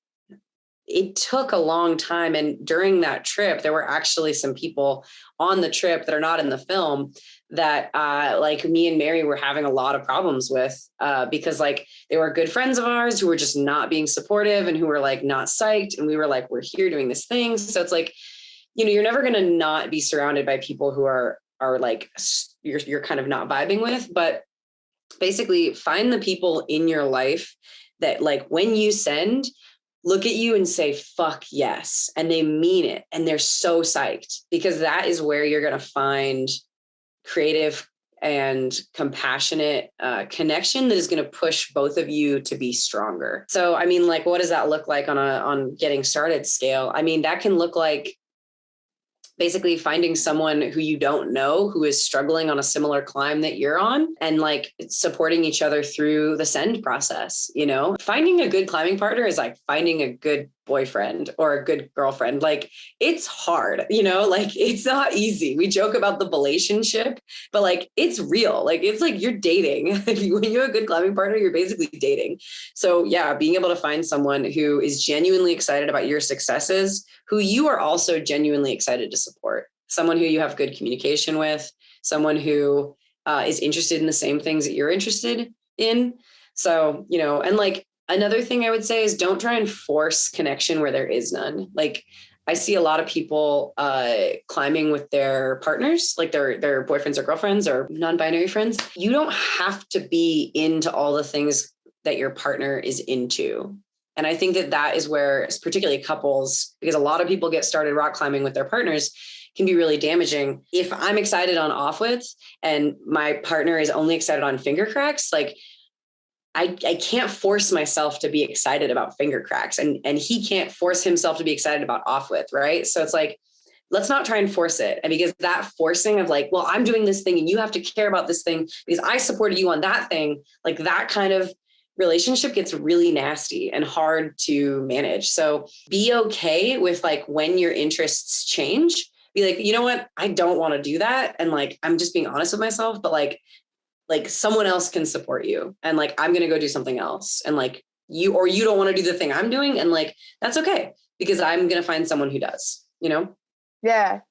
[SPEAKER 2] it took a long time. And during that trip, there were actually some people on the trip that are not in the film that like me and Mary were having a lot of problems with because like they were good friends of ours who were just not being supportive and who were like not psyched. And we were like, we're here doing this thing. So it's like, you know, you're never going to not be surrounded by people who are like, you're kind of not vibing with, but basically find the people in your life that like when you send, look at you and say, fuck yes. And they mean it. And they're so psyched, because that is where you're going to find creative and compassionate connection that is going to push both of you to be stronger. So, I mean, like, what does that look like on getting started scale? I mean, that can look like basically finding someone who you don't know who is struggling on a similar climb that you're on, and like supporting each other through the send process. You know, finding a good climbing partner is like finding a good boyfriend or a good girlfriend. Like it's hard, you know, like it's not easy. We joke about the relationship, but like it's real. Like it's like you're dating. When you have a good climbing partner, you're basically dating. So yeah, being able to find someone who is genuinely excited about your successes, who you are also genuinely excited to support, someone who you have good communication with, someone who is interested in the same things that you're interested in. So, you know, and like, another thing I would say is don't try and force connection where there is none. Like I see a lot of people climbing with their partners, like their boyfriends or girlfriends or non-binary friends. You don't have to be into all the things that your partner is into. And I think that is where, particularly couples, because a lot of people get started rock climbing with their partners, can be really damaging. If I'm excited on off width and my partner is only excited on finger cracks, like I can't force myself to be excited about finger cracks, and he can't force himself to be excited about off width, right? So it's like, let's not try and force it. And because that forcing of like, well, I'm doing this thing and you have to care about this thing because I supported you on that thing, like that kind of relationship gets really nasty and hard to manage. So be okay with like when your interests change, be like, you know what, I don't want to do that. And like, I'm just being honest with myself, but like someone else can support you, and like, I'm going to go do something else. And like you don't want to do the thing I'm doing. And like, that's okay, because I'm going to find someone who does, you know?
[SPEAKER 1] Yeah.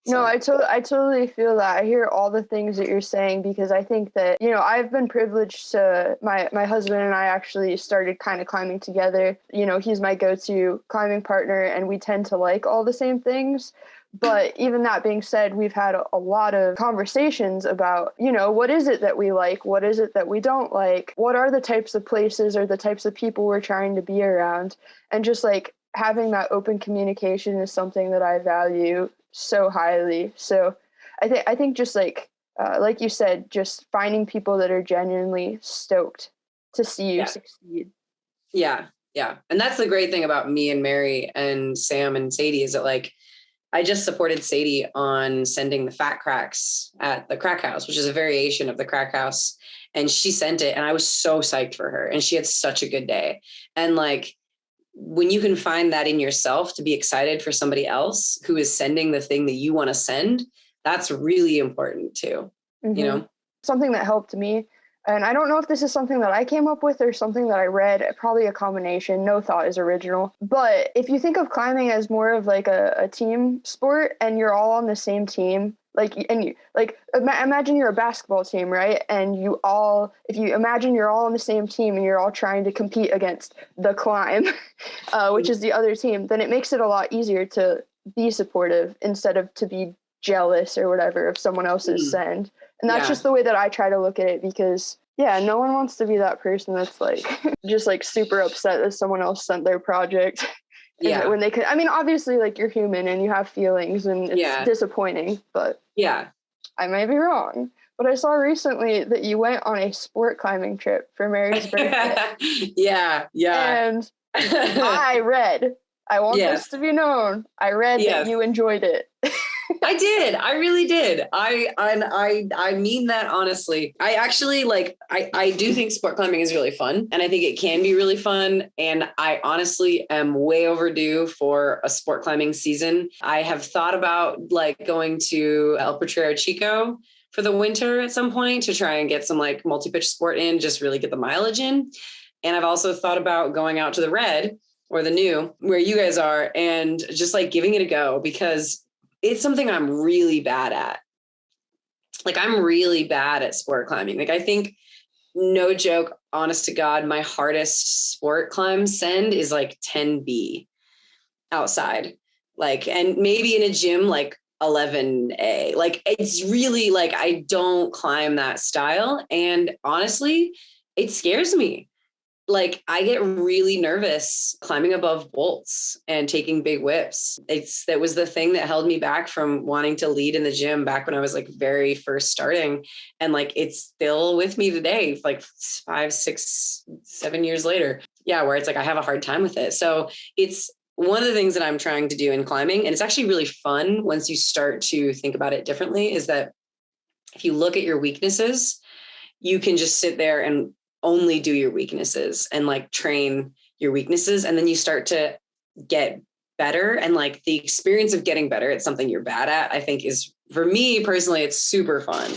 [SPEAKER 2] So.
[SPEAKER 1] No, I totally feel that. I hear all the things that you're saying, because I think that, you know, I've been privileged to, my husband and I actually started kind of climbing together. You know, he's my go-to climbing partner and we tend to like all the same things. But even that being said, we've had a lot of conversations about, you know, what is it that we like? What is it that we don't like? What are the types of places or the types of people we're trying to be around? And just like having that open communication is something that I value so highly. So I think just like you said, just finding people that are genuinely stoked to see you succeed.
[SPEAKER 2] Yeah. Yeah. And that's the great thing about me and Mary and Sam and Sadie, is that like, I just supported Sadie on sending the fat cracks at the crack house, which is a variation of the crack house. And she sent it and I was so psyched for her. And she had such a good day. And like, when you can find that in yourself to be excited for somebody else who is sending the thing that you want to send, that's really important too. You know,
[SPEAKER 1] something that helped me. And I don't know if this is something that I came up with or something that I read, probably a combination. No thought is original. But if you think of climbing as more of like a team sport and you're all on the same team, imagine you're a basketball team, right? And if you imagine you're all on the same team and you're all trying to compete against the climb, which is the other team, then it makes it a lot easier to be supportive instead of to be jealous or whatever of someone else's send. And that's just the way that I try to look at it because, no one wants to be that person that's like, just like super upset that someone else sent their project. When they could, I mean, obviously like you're human and you have feelings and it's disappointing, but I may be wrong. But I saw recently that you went on a sport climbing trip for Mary's birthday. And I want this to be known. I read that you enjoyed it.
[SPEAKER 2] I did. I really did. I mean that honestly. I actually I do think sport climbing is really fun and I think it can be really fun. And I honestly am way overdue for a sport climbing season. I have thought about like going to El Potrero Chico for the winter at some point to try and get some like multi-pitch sport in, just really get the mileage in. And I've also thought about going out to the Red or the New where you guys are and just like giving it a go because it's something I'm really bad at. Like I'm really bad at sport climbing. Like I think, no joke, honest to God, my hardest sport climb send is like 10B outside. Like, and maybe in a gym, like 11A. Like it's really like, I don't climb that style. And honestly, it scares me. Like I get really nervous climbing above bolts and taking big whips. That was the thing that held me back from wanting to lead in the gym back when I was like very first starting. And like, it's still with me today, like 5, 6, 7 years later. Yeah. Where it's like, I have a hard time with it. So it's one of the things that I'm trying to do in climbing. And it's actually really fun once you start to think about it differently is that if you look at your weaknesses, you can just sit there and only do your weaknesses and like train your weaknesses. And then you start to get better. And like the experience of getting better at something you're bad at, I think is, for me personally, it's super fun.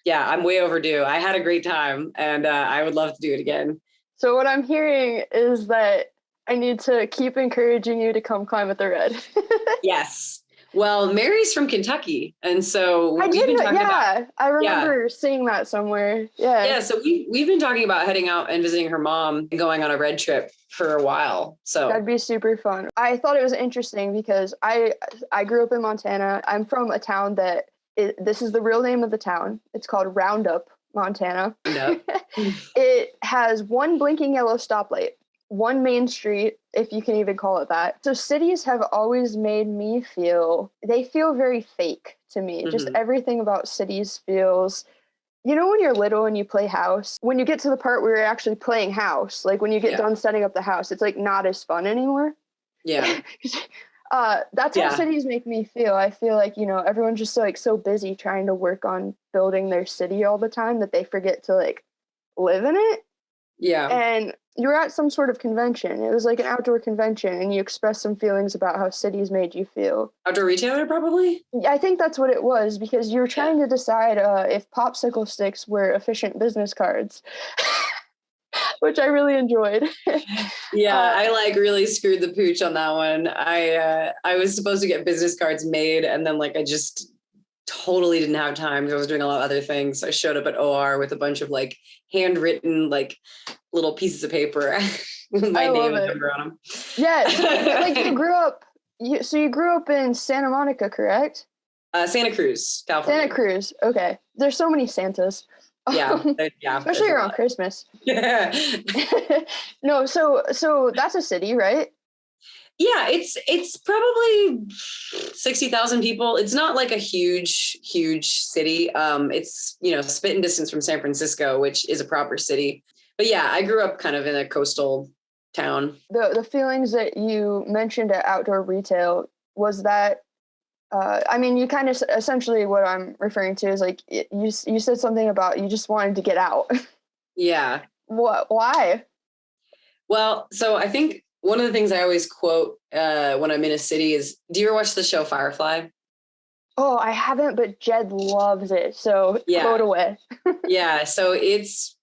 [SPEAKER 2] Yeah, I'm way overdue. I had a great time and I would love to do it again.
[SPEAKER 1] So what I'm hearing is that I need to keep encouraging you to come climb at the Red.
[SPEAKER 2] Yes. Well, Mary's from Kentucky. And so
[SPEAKER 1] I remember seeing that somewhere. Yeah.
[SPEAKER 2] So we've been talking about heading out and visiting her mom and going on a Red trip for a while. So
[SPEAKER 1] that'd be super fun. I thought it was interesting because I grew up in Montana. I'm from a town this is the real name of the town. It's called Roundup, Montana.
[SPEAKER 2] Nope.
[SPEAKER 1] It has one blinking yellow stoplight, one main street, if you can even call it that. So cities have always made me feel very fake to me. Just everything about cities feels, when you're little and you play house, when you get to the part where you're actually playing house, like when you get done setting up the house, it's like not as fun anymore.
[SPEAKER 2] Yeah.
[SPEAKER 1] That's how cities make me feel. I feel like, everyone's just like so busy trying to work on building their city all the time that they forget to like live in it.
[SPEAKER 2] Yeah.
[SPEAKER 1] And you were at some sort of convention. It was like an outdoor convention and you expressed some feelings about how cities made you feel.
[SPEAKER 2] Outdoor retailer, probably?
[SPEAKER 1] I think that's what it was because you were trying to decide if popsicle sticks were efficient business cards, which I really enjoyed.
[SPEAKER 2] I like really screwed the pooch on that one. I was supposed to get business cards made and then like I just totally didn't have time because I was doing a lot of other things. So I showed up at OR with a bunch of like handwritten like little pieces of paper with my name and number on them.
[SPEAKER 1] Yeah, like you grew up in Santa Monica, correct?
[SPEAKER 2] Santa Cruz, California.
[SPEAKER 1] Santa Cruz. Okay. There's so many Santas.
[SPEAKER 2] Yeah.
[SPEAKER 1] Especially around Christmas.
[SPEAKER 2] Yeah.
[SPEAKER 1] No, so that's a city, right?
[SPEAKER 2] Yeah, it's probably 60,000 people. It's not like a huge city. It's, spitting distance from San Francisco, which is a proper city. But yeah, I grew up kind of in a coastal town.
[SPEAKER 1] The feelings that you mentioned at outdoor retail, was that I mean, you kind of essentially what I'm referring to is like you said something about you just wanted to get out.
[SPEAKER 2] Yeah.
[SPEAKER 1] What? Why?
[SPEAKER 2] Well, so I think one of the things I always quote when I'm in a city is, do you ever watch the show Firefly?
[SPEAKER 1] Oh, I haven't, but Jed loves it. So
[SPEAKER 2] Yeah.
[SPEAKER 1] quote away.
[SPEAKER 2] Yeah. So it's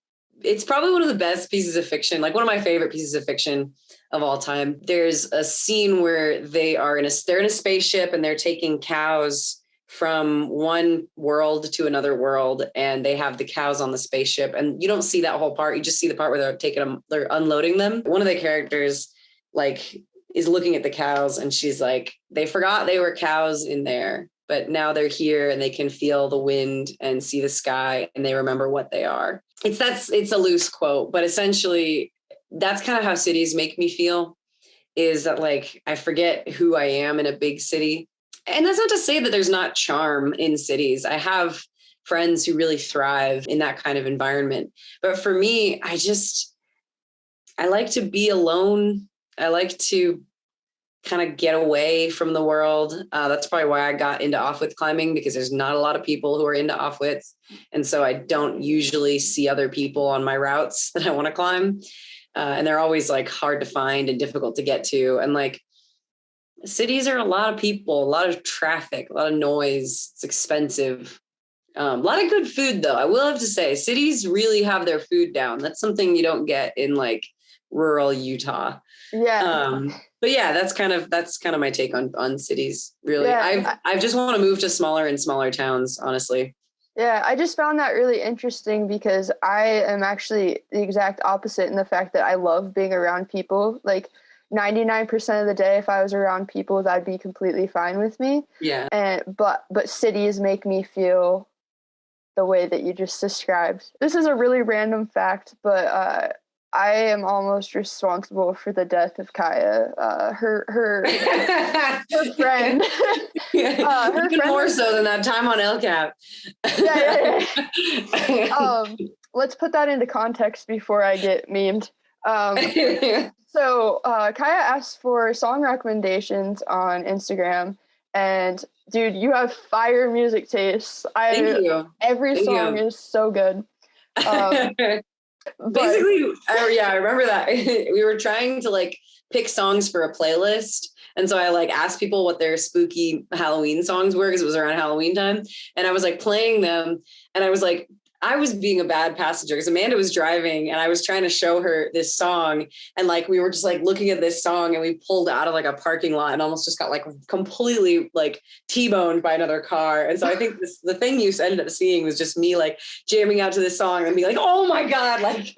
[SPEAKER 2] probably one of the best pieces of fiction, like one of my favorite pieces of fiction of all time. There's a scene where they're in a spaceship and they're taking cows from one world to another world, and they have the cows on the spaceship, and you don't see that whole part. You just see the part where they're unloading them. One of the characters like is looking at the cows, and she's like, they forgot they were cows in there, but now they're here and they can feel the wind and see the sky, and they remember what they are. It's a loose quote, but essentially that's kind of how cities make me feel, is that like I forget who I am in a big city. And that's not to say that there's not charm in cities. I have friends who really thrive in that kind of environment. But for me, I like to be alone. I like to kind of get away from the world. That's probably why I got into off-width climbing, because there's not a lot of people who are into off-width. And so I don't usually see other people on my routes that I want to climb. And they're always like hard to find and difficult to get to. And like cities are a lot of people, a lot of traffic, a lot of noise. It's expensive. A lot of good food, though. I will have to say, cities really have their food down. That's something you don't get in like rural Utah.
[SPEAKER 1] Yeah.
[SPEAKER 2] But yeah, that's kind of my take on cities. Really,
[SPEAKER 1] Yeah.
[SPEAKER 2] I just want to move to smaller and smaller towns, honestly.
[SPEAKER 1] Yeah, I just found that really interesting because I am actually the exact opposite in the fact that I love being around people. Like 99% of the day, if I was around people, that'd be completely fine with me.
[SPEAKER 2] Yeah.
[SPEAKER 1] But cities make me feel the way that you just described. This is a really random fact, but I am almost responsible for the death of Kaya. Her friend.
[SPEAKER 2] Her Even friend more so than that time on El Cap.
[SPEAKER 1] Yeah. Let's put that into context before I get memed. So Kaya asked for song recommendations on Instagram, and dude, you have fire music tastes.
[SPEAKER 2] Thank you.
[SPEAKER 1] Every song is so good.
[SPEAKER 2] Basically, I remember that we were trying to like pick songs for a playlist. And so I like asked people what their spooky Halloween songs were, because it was around Halloween time. And I was like playing them, and I was like, I was being a bad passenger because Amanda was driving and I was trying to show her this song. And like, we were just like looking at this song, and we pulled out of like a parking lot and almost just got like completely like T-boned by another car. And so I think the thing you ended up seeing was just me like jamming out to this song and be like, oh my God, like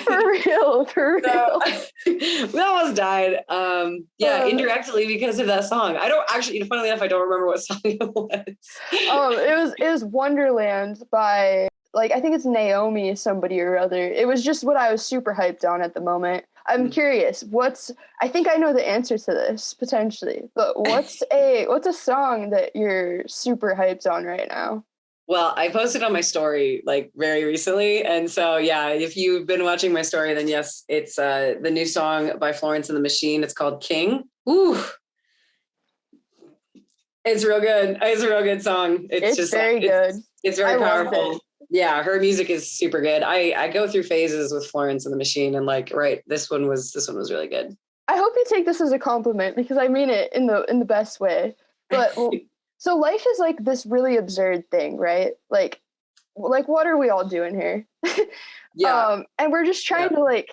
[SPEAKER 1] for real.
[SPEAKER 2] So, we almost died. Indirectly because of that song. I don't actually, funnily enough, I don't remember what song it was.
[SPEAKER 1] It was Wonderland by, like, I think it's Naomi somebody or other. It was just what I was super hyped on at the moment. I'm curious, I think I know the answer to this potentially, but what's a song that you're super hyped on right now?
[SPEAKER 2] Well, I posted on my story like very recently. And so, yeah, if you've been watching my story, then yes, it's the new song by Florence and the Machine. It's called King. Ooh. It's real good. It's a real good song. It's just
[SPEAKER 1] very good.
[SPEAKER 2] It's very powerful. Yeah, her music is super good. I go through phases with Florence and the Machine, and like, right, this one was really good.
[SPEAKER 1] I hope you take this as a compliment, because I mean it in the best way. But so life is like this really absurd thing, right? Like what are we all doing here?
[SPEAKER 2] Yeah.
[SPEAKER 1] And we're just trying to like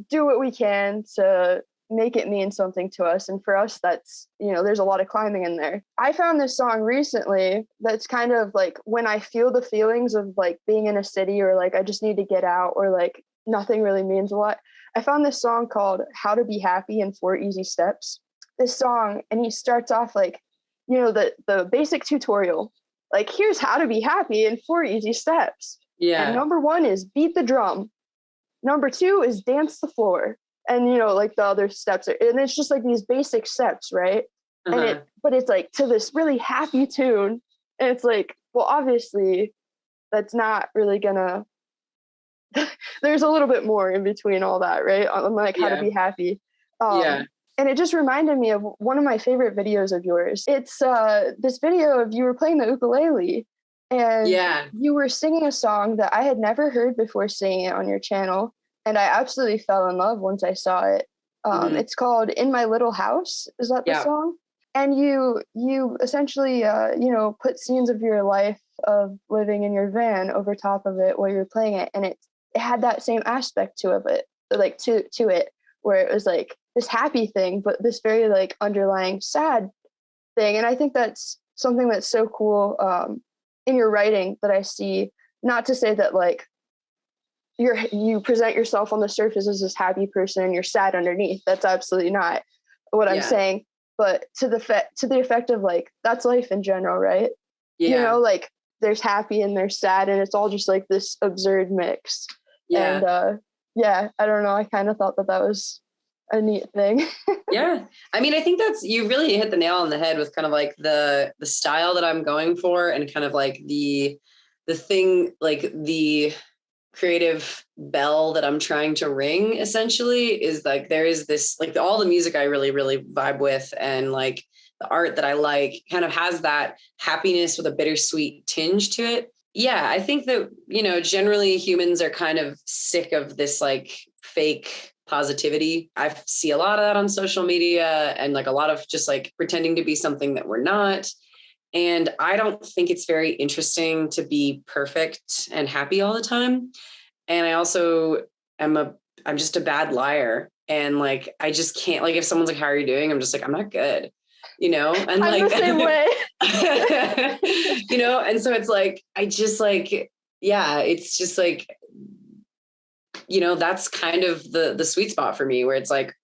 [SPEAKER 1] do what we can to make it mean something to us. And for us, that's, there's a lot of climbing in there. I found this song recently that's kind of like when I feel the feelings of like being in a city, or like I just need to get out, or like nothing really means a lot. I found this song called How to Be Happy in 4 Easy Steps. This song, and he starts off like, the basic tutorial, like, here's how to be happy in 4 easy steps.
[SPEAKER 2] Yeah.
[SPEAKER 1] And number 1 is beat the drum. Number 2 is dance the floor. And, like the other steps and it's just like these basic steps, right? Uh-huh. But it's like to this really happy tune. And it's like, well, obviously that's not really gonna, there's a little bit more in between all that, right? On like how to be happy. And it just reminded me of one of my favorite videos of yours. It's this video of you were playing the ukulele and
[SPEAKER 2] Yeah.
[SPEAKER 1] you were singing a song that I had never heard before singing it on your channel. And I absolutely fell in love once I saw it. It's called In My Little House. Is that the song? And you essentially, put scenes of your life of living in your van over top of it while you're playing it. And it had that same aspect to it, like to it, where it was like this happy thing, but this very like underlying sad thing. And I think that's something that's so cool in your writing that I see. Not to say that like you present yourself on the surface as this happy person and you're sad underneath. That's absolutely not what I'm saying. But to the effect of like that's life in general, right?
[SPEAKER 2] Yeah.
[SPEAKER 1] Like there's happy and there's sad, and it's all just like this absurd mix.
[SPEAKER 2] Yeah.
[SPEAKER 1] And I don't know. I kind of thought that was a neat thing.
[SPEAKER 2] Yeah. I mean, I think you really hit the nail on the head with kind of like the style that I'm going for, and kind of like the thing, like the creative bell that I'm trying to ring essentially is like, there is this, like all the music I really, really vibe with, and like the art that I like kind of has that happiness with a bittersweet tinge to it. Yeah. I think that, generally humans are kind of sick of this like fake positivity. I see a lot of that on social media, and like a lot of just like pretending to be something that we're not. And I don't think it's very interesting to be perfect and happy all the time. And I also I'm just a bad liar. And like, I just can't, like, if someone's like, how are you doing? I'm just like, I'm not good, and
[SPEAKER 1] I'm
[SPEAKER 2] like
[SPEAKER 1] the same way.
[SPEAKER 2] And so it's like, I just like, yeah, it's just like, that's kind of the sweet spot for me, where it's like,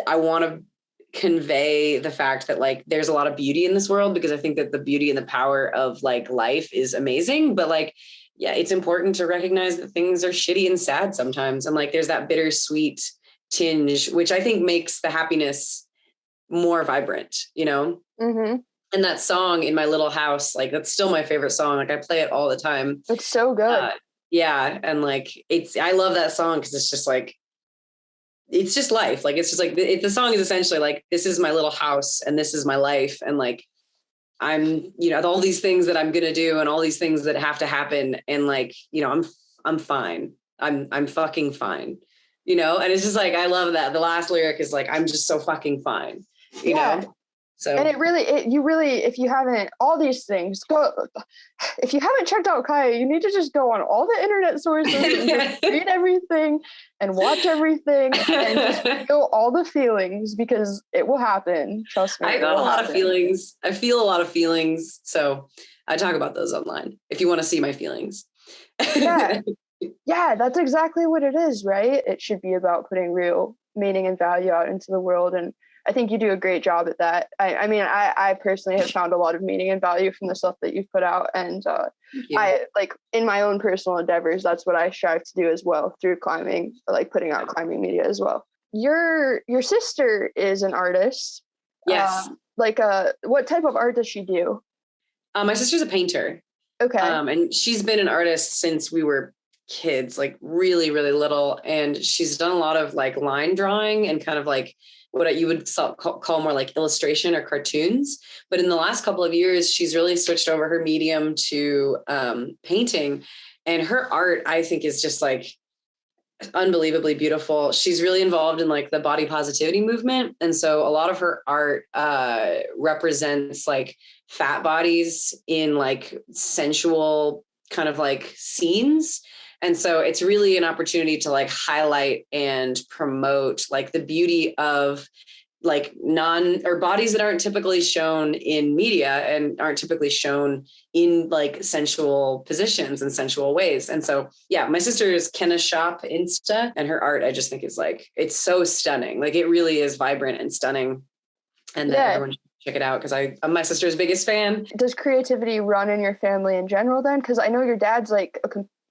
[SPEAKER 2] I want to convey the fact that like there's a lot of beauty in this world, because I think that the beauty and the power of like life is amazing, but like, yeah, it's important to recognize that things are shitty and sad sometimes, and like there's that bittersweet tinge, which I think makes the happiness more vibrant,
[SPEAKER 1] Mm-hmm.
[SPEAKER 2] And that song In My Little House, like that's still my favorite song. Like I play it all the time.
[SPEAKER 1] It's so good.
[SPEAKER 2] Yeah, and like I love that song because it's just like, it's just life. Like, it's just like, the song is essentially like, this is my little house and this is my life. And like, I'm, all these things that I'm going to do and all these things that have to happen. And like, I'm fine. I'm fucking fine, and it's just like, I love that. The last lyric is like, I'm just so fucking fine, you know? So,
[SPEAKER 1] and if you haven't, all these things if you haven't checked out Kaya, you need to just go on all the internet sources and just read everything and watch everything and just feel all the feelings, because it will happen. Trust me.
[SPEAKER 2] I got a lot of feelings. I feel a lot of feelings. So I talk about those online if you want to see my feelings.
[SPEAKER 1] Yeah, that's exactly what it is, right? It should be about putting real meaning and value out into the world. And I think you do a great job at that. I mean, I personally have found a lot of meaning and value from the stuff that you've put out. And I like in my own personal endeavors, that's what I strive to do as well through climbing, like putting out climbing media as well. Your sister is an artist.
[SPEAKER 2] Yes.
[SPEAKER 1] What type of art does she do?
[SPEAKER 2] My sister's a painter.
[SPEAKER 1] Okay.
[SPEAKER 2] And she's been an artist since we were kids, like really, really little. And she's done a lot of like line drawing and kind of like what you would call more like illustration or cartoons. But in the last couple of years, she's really switched over her medium to painting. And her art, I think, is just like unbelievably beautiful. She's really involved in like the body positivity movement. And so a lot of her art represents like fat bodies in like sensual kind of like scenes. And so it's really an opportunity to like highlight and promote like the beauty of like bodies that aren't typically shown in media and aren't typically shown in like sensual positions and sensual ways. And so, yeah, my sister's Kenna Shop Insta, and her art, I just think is like, it's so stunning. Like it really is vibrant and stunning. And then everyone should check it out, because I'm my sister's biggest fan.
[SPEAKER 1] Does creativity run in your family in general then? Because I know your dad's like,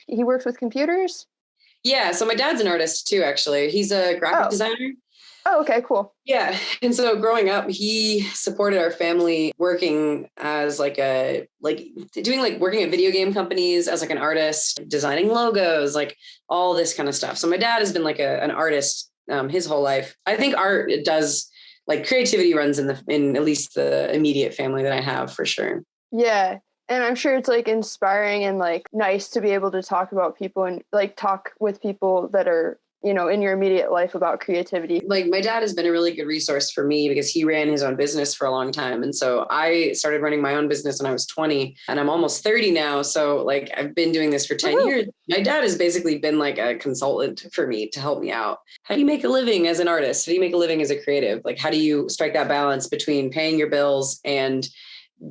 [SPEAKER 1] he works with computers.
[SPEAKER 2] Yeah. So my dad's an artist too, actually. He's a graphic designer.
[SPEAKER 1] Oh, okay, cool.
[SPEAKER 2] Yeah. And so growing up, he supported our family working as working at video game companies as like an artist, designing logos, like all this kind of stuff. So my dad has been like an artist his whole life. I think art, it does, like, creativity runs in at least the immediate family that I have, for sure.
[SPEAKER 1] Yeah. And I'm sure it's like inspiring and like nice to be able to talk about people and like talk with people that are, you know, in your immediate life about creativity.
[SPEAKER 2] Like, my dad has been a really good resource for me because he ran his own business for a long time. And so I started running my own business when I was 20 and I'm almost 30 now. So like, I've been doing this for 10 years. My dad has basically been like a consultant for me to help me out. How do you make a living as an artist? How do you make a living as a creative? Like, how do you strike that balance between paying your bills and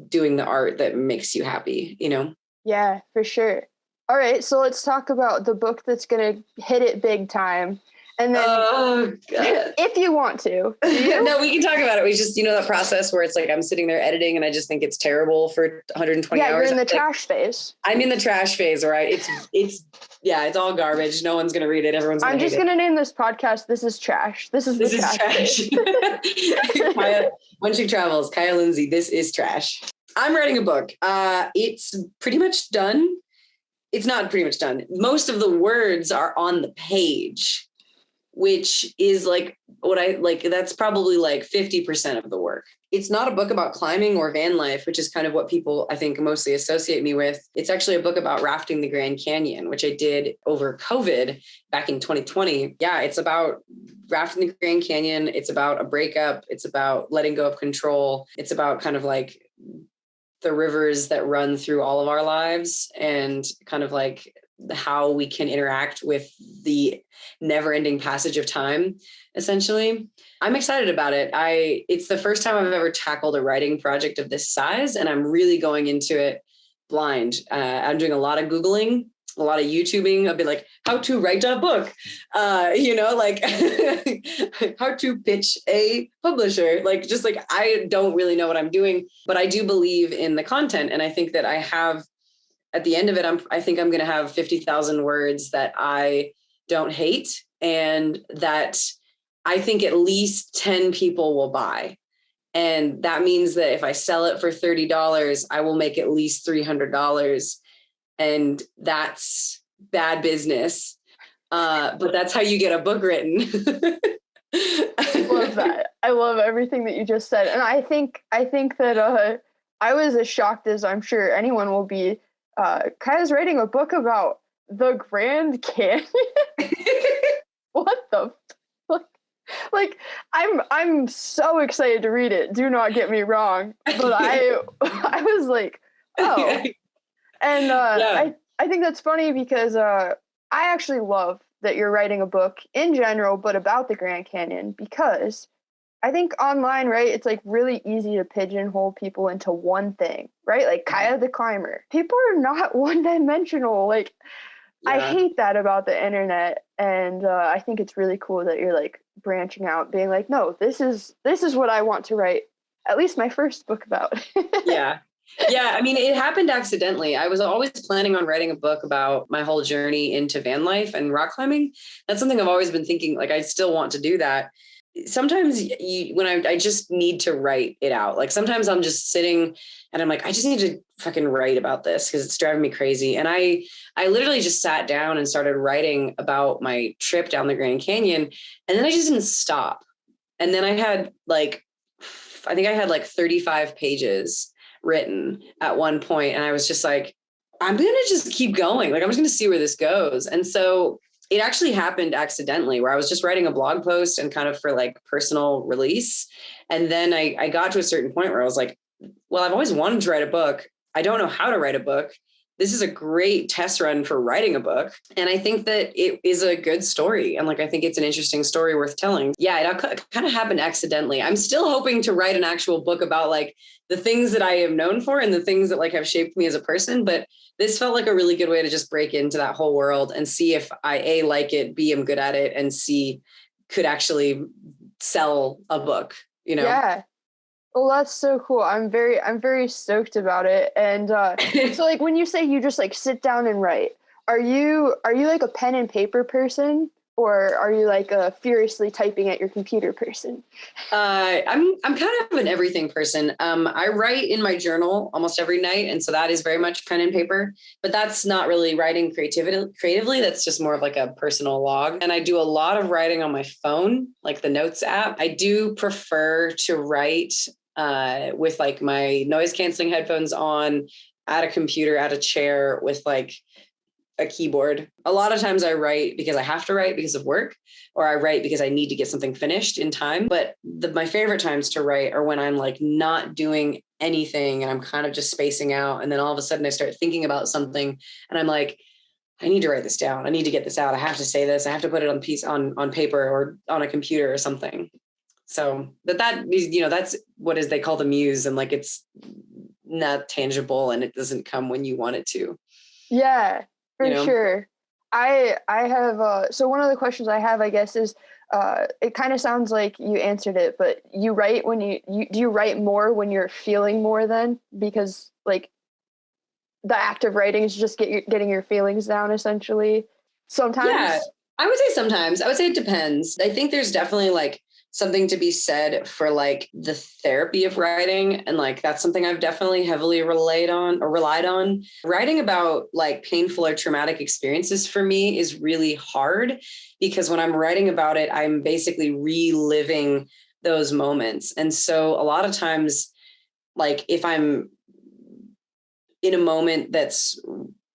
[SPEAKER 2] doing the art that makes you happy, you know?
[SPEAKER 1] Yeah, for sure. All right, so let's talk about the book that's going to hit it big time. And then if you want to.
[SPEAKER 2] No, we can talk about it. We just, you know, that process where it's like, I'm sitting there editing and I just think it's terrible for 120 hours.
[SPEAKER 1] Yeah, you're in the trash phase.
[SPEAKER 2] I'm in the trash phase, right? It's all garbage. No one's going to read it. Everyone's going to hate it.
[SPEAKER 1] I'm just going to name this podcast, This is Trash. This is trash.
[SPEAKER 2] When she travels, Kaya Lindsay, this is trash. I'm writing a book. It's pretty much done. It's not pretty much done. Most of the words are on the page, which is like that's probably like 50% of the work. It's not a book about climbing or van life, which is kind of what people, I think, mostly associate me with. It's actually a book about rafting the Grand Canyon, which I did over COVID back in 2020. Yeah, it's about rafting the Grand Canyon. It's about a breakup. It's about letting go of control. It's about kind of like the rivers that run through all of our lives and kind of like how we can interact with the never-ending passage of time, essentially. I'm excited about it. It's the first time I've ever tackled a writing project of this size, and I'm really going into it blind. I'm doing a lot of Googling, a lot of YouTubing. I'll be like, how to write a book, like how to pitch a publisher. Like, just like, I don't really know what I'm doing, but I do believe in the content. And I think that I have, at the end of it, I think I'm going to have 50,000 words that I don't hate and that I think at least 10 people will buy. And that means that if I sell it for $30, I will make at least $300. And that's bad business. But that's how you get a book written.
[SPEAKER 1] I love that. I love everything that you just said. And I think that I was as shocked as I'm sure anyone will be. Kaya's writing a book about the Grand Canyon. What the like I'm so excited to read it. Do not get me wrong, but I was like, oh. And yeah. I think that's funny because I actually love that you're writing a book in general, but about the Grand Canyon, because I think online, right, it's like really easy to pigeonhole people into one thing, right? Like Kaya the climber. People are not one-dimensional. Like, yeah. I hate that about the internet. And I think it's really cool that you're like branching out, being like, no, this is what I want to write at least my first book about.
[SPEAKER 2] Yeah. Yeah, I mean, it happened accidentally. I was always planning on writing a book about my whole journey into van life and rock climbing. That's something I've always been thinking, like, I still want to do that. Sometimes when I just need to write it out. Like, sometimes I'm just sitting and I'm like, I just need to fucking write about this because it's driving me crazy. And I literally just sat down and started writing about my trip down the Grand Canyon. And then I just didn't stop. And then I had like 35 pages written at one point. And I was just like, I'm going to just keep going. Like, I'm just going to see where this goes. And so it actually happened accidentally, where I was just writing a blog post and kind of for like personal release. And then I got to a certain point where I was like, well, I've always wanted to write a book. I don't know how to write a book. This is a great test run for writing a book. And I think that it is a good story. And like, I think it's an interesting story worth telling. Yeah, it kind of happened accidentally. I'm still hoping to write an actual book about like the things that I am known for and the things that like have shaped me as a person. But this felt like a really good way to just break into that whole world and see if I A, like it, B, am good at it, and C, could actually sell a book, you know?
[SPEAKER 1] Yeah. Well, that's so cool. I'm very stoked about it. And so like when you say you just like sit down and write, are you like a pen and paper person, or are you like a furiously typing at your computer person?
[SPEAKER 2] I'm kind of an everything person. I write in my journal almost every night, and so that is very much pen and paper. But that's not really writing creatively. That's just more of like a personal log. And I do a lot of writing on my phone, like the Notes app. I do prefer to write with like my noise canceling headphones on, at a computer, at a chair with like a keyboard. A lot of times I write because I have to write because of work, or I write because I need to get something finished in time. But my favorite times to write are when I'm like not doing anything and I'm kind of just spacing out. And then all of a sudden I start thinking about something and I'm like, I need to write this down. I need to get this out. I have to say this. I have to put it on paper or on a computer or something. So that is, that's what is they call the muse, and like it's not tangible and it doesn't come when you want it to.
[SPEAKER 1] Yeah. For sure. I have, so one of the questions I have, I guess, is, it kind of sounds like you answered it, but you write when do you write more when you're feeling more then? Because like the act of writing is just getting your feelings down essentially sometimes.
[SPEAKER 2] Yeah, I would say sometimes. I would say it depends. I think there's definitely like something to be said for like the therapy of writing. And like, that's something I've definitely heavily relied on. Writing about like painful or traumatic experiences for me is really hard because when I'm writing about it, I'm basically reliving those moments. And so a lot of times, like if I'm in a moment that's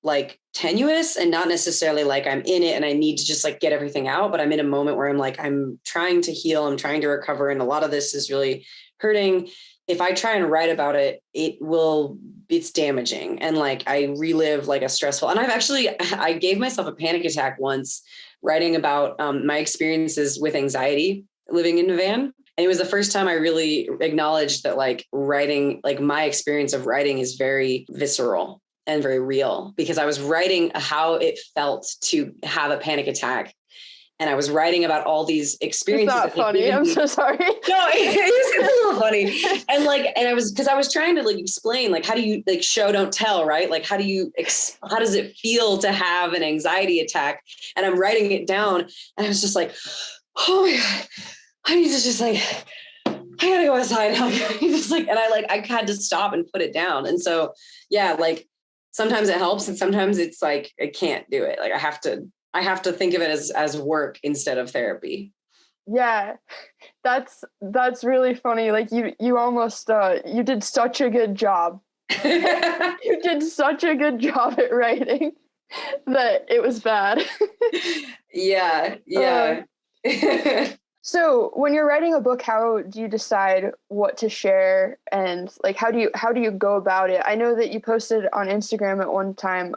[SPEAKER 2] like tenuous and not necessarily like I'm in it and I need to just like get everything out, but I'm in a moment where I'm like, I'm trying to heal, I'm trying to recover. And a lot of this is really hurting. If I try and write about it, it's damaging. And like, I relive like a stressful, and I gave myself a panic attack once writing about my experiences with anxiety living in a van. And it was the first time I really acknowledged that like writing, like my experience of writing is very visceral and very real, because I was writing how it felt to have a panic attack. And I was writing about all these experiences.
[SPEAKER 1] It's not funny. I'm so sorry.
[SPEAKER 2] No, it's a little funny. And I was trying to like explain, like, how do you like show, don't tell, right? Like, how does it feel to have an anxiety attack? And I'm writing it down and I was just like, oh my God, I need to just like, I gotta go outside. Just like, and I had to stop and put it down. And so, yeah, like sometimes it helps and sometimes it's like, I can't do it. Like I have to think of it as work instead of therapy.
[SPEAKER 1] Yeah, that's really funny. Like you almost, you did such a good job. You did such a good job at writing that it was bad.
[SPEAKER 2] Yeah.
[SPEAKER 1] So when you're writing a book, how do you decide what to share, and like how do you go about it? I know that you posted on Instagram at one time,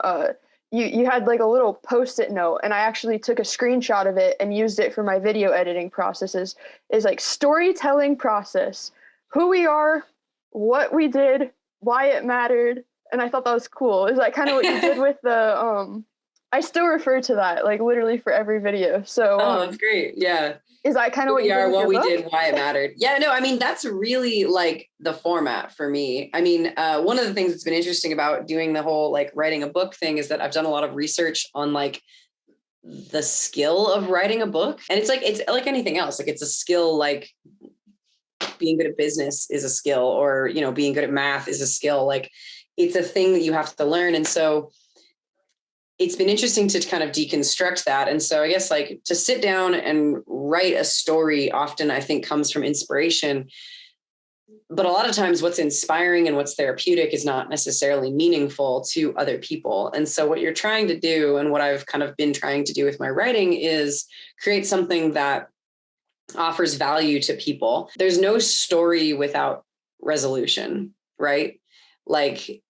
[SPEAKER 1] you had like a little post-it note, and I actually took a screenshot of it and used it for my video editing processes. Is like storytelling process, who we are, what we did, why it mattered, and I thought that was cool. Is that kind of what you did with the I still refer to that like literally for every video. So
[SPEAKER 2] that's great. Yeah.
[SPEAKER 1] Is that kind of what you did?
[SPEAKER 2] What we did, why it mattered. Yeah, no, I mean, that's really like the format for me. I mean, one of the things that's been interesting about doing the whole like writing a book thing is that I've done a lot of research on like the skill of writing a book. And it's like anything else. Like it's a skill, like being good at business is a skill, or, being good at math is a skill. Like it's a thing that you have to learn. And so it's been interesting to kind of deconstruct that. And so I guess like to sit down and write a story often I think comes from inspiration, but a lot of times what's inspiring and what's therapeutic is not necessarily meaningful to other people. And so what you're trying to do, and what I've kind of been trying to do with my writing, is create something that offers value to people. There's no story without resolution, right? Like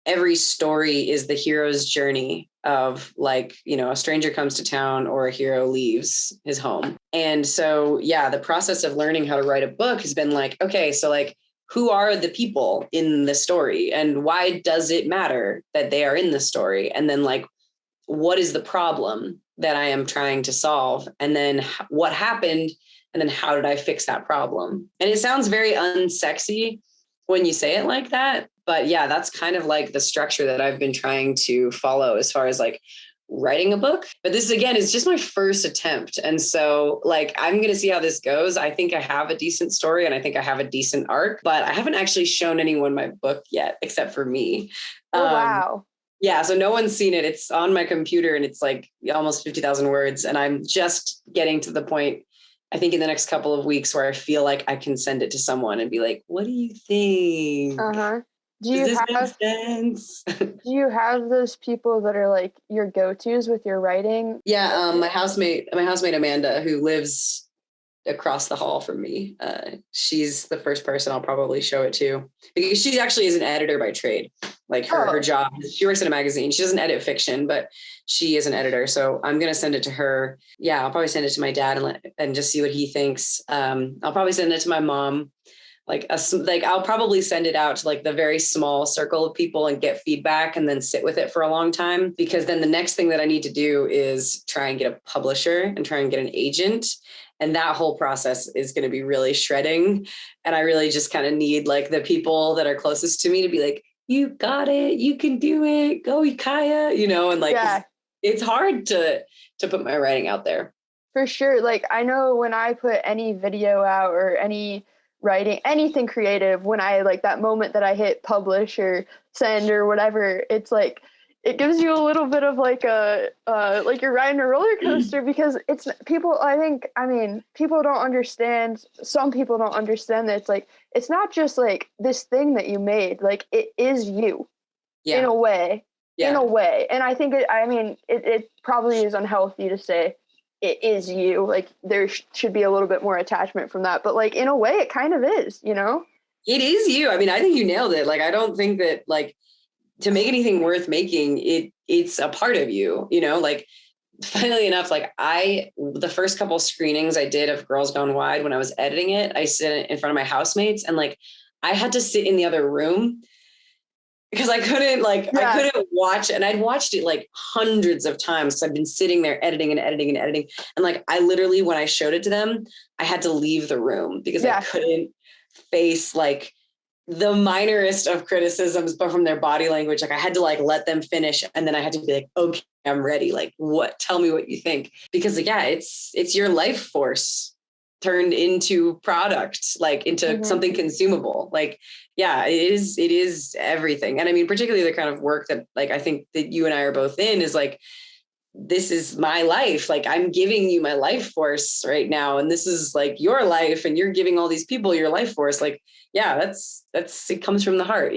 [SPEAKER 2] every story is the hero's journey of like, a stranger comes to town or a hero leaves his home. And so, yeah, the process of learning how to write a book has been like, okay, so like, who are the people in the story and why does it matter that they are in the story? And then like, what is the problem that I am trying to solve? And then what happened? And then how did I fix that problem? And it sounds very unsexy when you say it like that. But yeah, that's kind of like the structure that I've been trying to follow as far as like writing a book. But this again is just my first attempt. And so like, I'm going to see how this goes. I think I have a decent story and I think I have a decent arc, but I haven't actually shown anyone my book yet, except for me.
[SPEAKER 1] Oh, wow.
[SPEAKER 2] Yeah. So no one's seen it. It's on my computer and it's like almost 50,000 words. And I'm just getting to the point, I think in the next couple of weeks, where I feel like I can send it to someone and be like, what do you think?
[SPEAKER 1] Uh-huh.
[SPEAKER 2] Does this make sense?
[SPEAKER 1] Do you have those people that are like your go-tos with your writing?
[SPEAKER 2] Yeah. My housemate Amanda, who lives across the hall from me. She's the first person I'll probably show it to, because she actually is an editor by trade. Like her job, she works in a magazine. She doesn't edit fiction, but she is an editor. So I'm going to send it to her. Yeah. I'll probably send it to my dad and just see what he thinks. I'll probably send it to my mom. I'll probably send it out to like the very small circle of people and get feedback and then sit with it for a long time, because then the next thing that I need to do is try and get a publisher and try and get an agent. And that whole process is going to be really shredding. And I really just kind of need like the people that are closest to me to be like, you got it, you can do it, go Kaya, and like, it's hard to put my writing out there.
[SPEAKER 1] For sure. Like I know when I put any video out or any writing, anything creative, when I like that moment that I hit publish or send or whatever, it's like, it gives you a little bit of like like you're riding a roller coaster, because it's people, people don't understand. Some people don't understand that it's like, it's not just like this thing that you made, like it is you in a way, And I think it probably is unhealthy to say it is you. Like there should be a little bit more attachment from that, but like in a way it kind of is,
[SPEAKER 2] It is you. I mean, I think you nailed it. Like, I don't think that like, to make anything worth making, it's a part of you, like, funnily enough, like the first couple screenings I did of Girls Gone Wide, when I was editing it, I sit in front of my housemates and like, I had to sit in the other room because I couldn't I couldn't watch, and I'd watched it like hundreds of times. So I've been sitting there editing and editing and editing. And like, I literally, when I showed it to them, I had to leave the room because I couldn't face like the minorest of criticisms, but from their body language. Like I had to like let them finish. And then I had to be like, okay, I'm ready. Like tell me what you think. Because it's your life force turned into product, like into something consumable. Like, yeah, it is everything. And I mean, particularly the kind of work that like, I think that you and I are both in is like, this is my life. Like I'm giving you my life force right now. And this is like your life, and you're giving all these people your life force. Like, yeah, that's, it comes from the heart,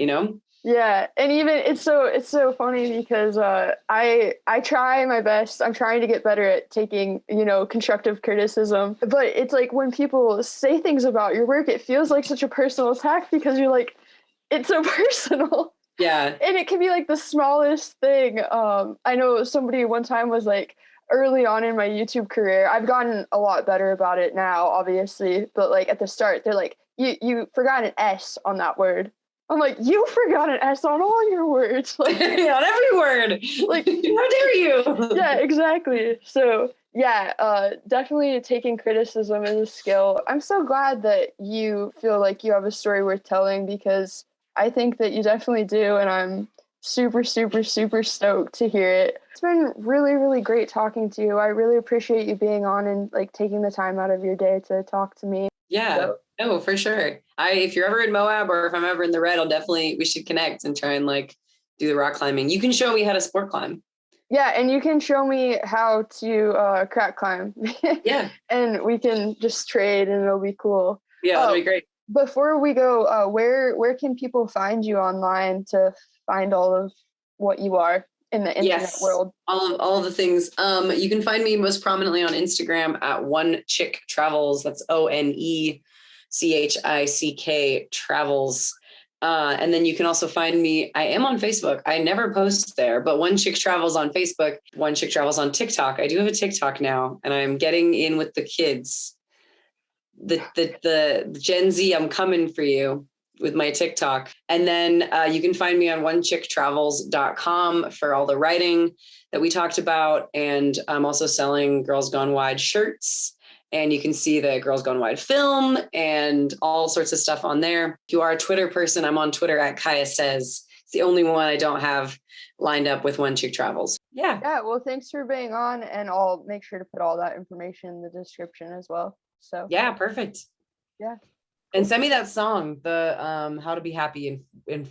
[SPEAKER 1] Yeah. And even it's so funny because I try my best. I'm trying to get better at taking, constructive criticism, but it's like when people say things about your work, it feels like such a personal attack because you're like, it's so personal.
[SPEAKER 2] Yeah.
[SPEAKER 1] And it can be like the smallest thing. I know somebody one time was like, early on in my YouTube career, I've gotten a lot better about it now, obviously, but like at the start, they're like, you forgot an S on that word. I'm like, you forgot an S on all your words. Like
[SPEAKER 2] on every word.
[SPEAKER 1] Like,
[SPEAKER 2] how dare you?
[SPEAKER 1] Yeah, exactly. So yeah, definitely taking criticism is a skill. I'm so glad that you feel like you have a story worth telling, because I think that you definitely do, and I'm super, super, super stoked to hear it. It's been really, really great talking to you. I really appreciate you being on and like taking the time out of your day to talk to me.
[SPEAKER 2] Yeah, no, for sure. If you're ever in Moab or if I'm ever in the Red, we should connect and try and like do the rock climbing. You can show me how to sport climb.
[SPEAKER 1] Yeah, and you can show me how to crack climb.
[SPEAKER 2] Yeah.
[SPEAKER 1] And we can just trade and it'll be cool.
[SPEAKER 2] Yeah, that'll be great.
[SPEAKER 1] Before we go, where can people find you online to find all of what you are in the internet world?
[SPEAKER 2] All of the things. You can find me most prominently on Instagram at One Chick Travels. That's ONECHICK Travels. And then you can also find me. I am on Facebook. I never post there, but One Chick Travels on Facebook, One Chick Travels on TikTok. I do have a TikTok now, and I'm getting in with the kids. The Gen Z, I'm coming for you with my TikTok. And then you can find me on onechicktravels.com for all the writing that we talked about. And I'm also selling Girls Gone Wide shirts. And you can see the Girls Gone Wide film and all sorts of stuff on there. If you are a Twitter person, I'm on Twitter at Kaya Says. It's the only one I don't have lined up with when Chick travels. Yeah.
[SPEAKER 1] Yeah. Well, thanks for being on, and I'll make sure to put all that information in the description as well. So
[SPEAKER 2] yeah, perfect.
[SPEAKER 1] Yeah.
[SPEAKER 2] And send me that song, the How to Be Happy in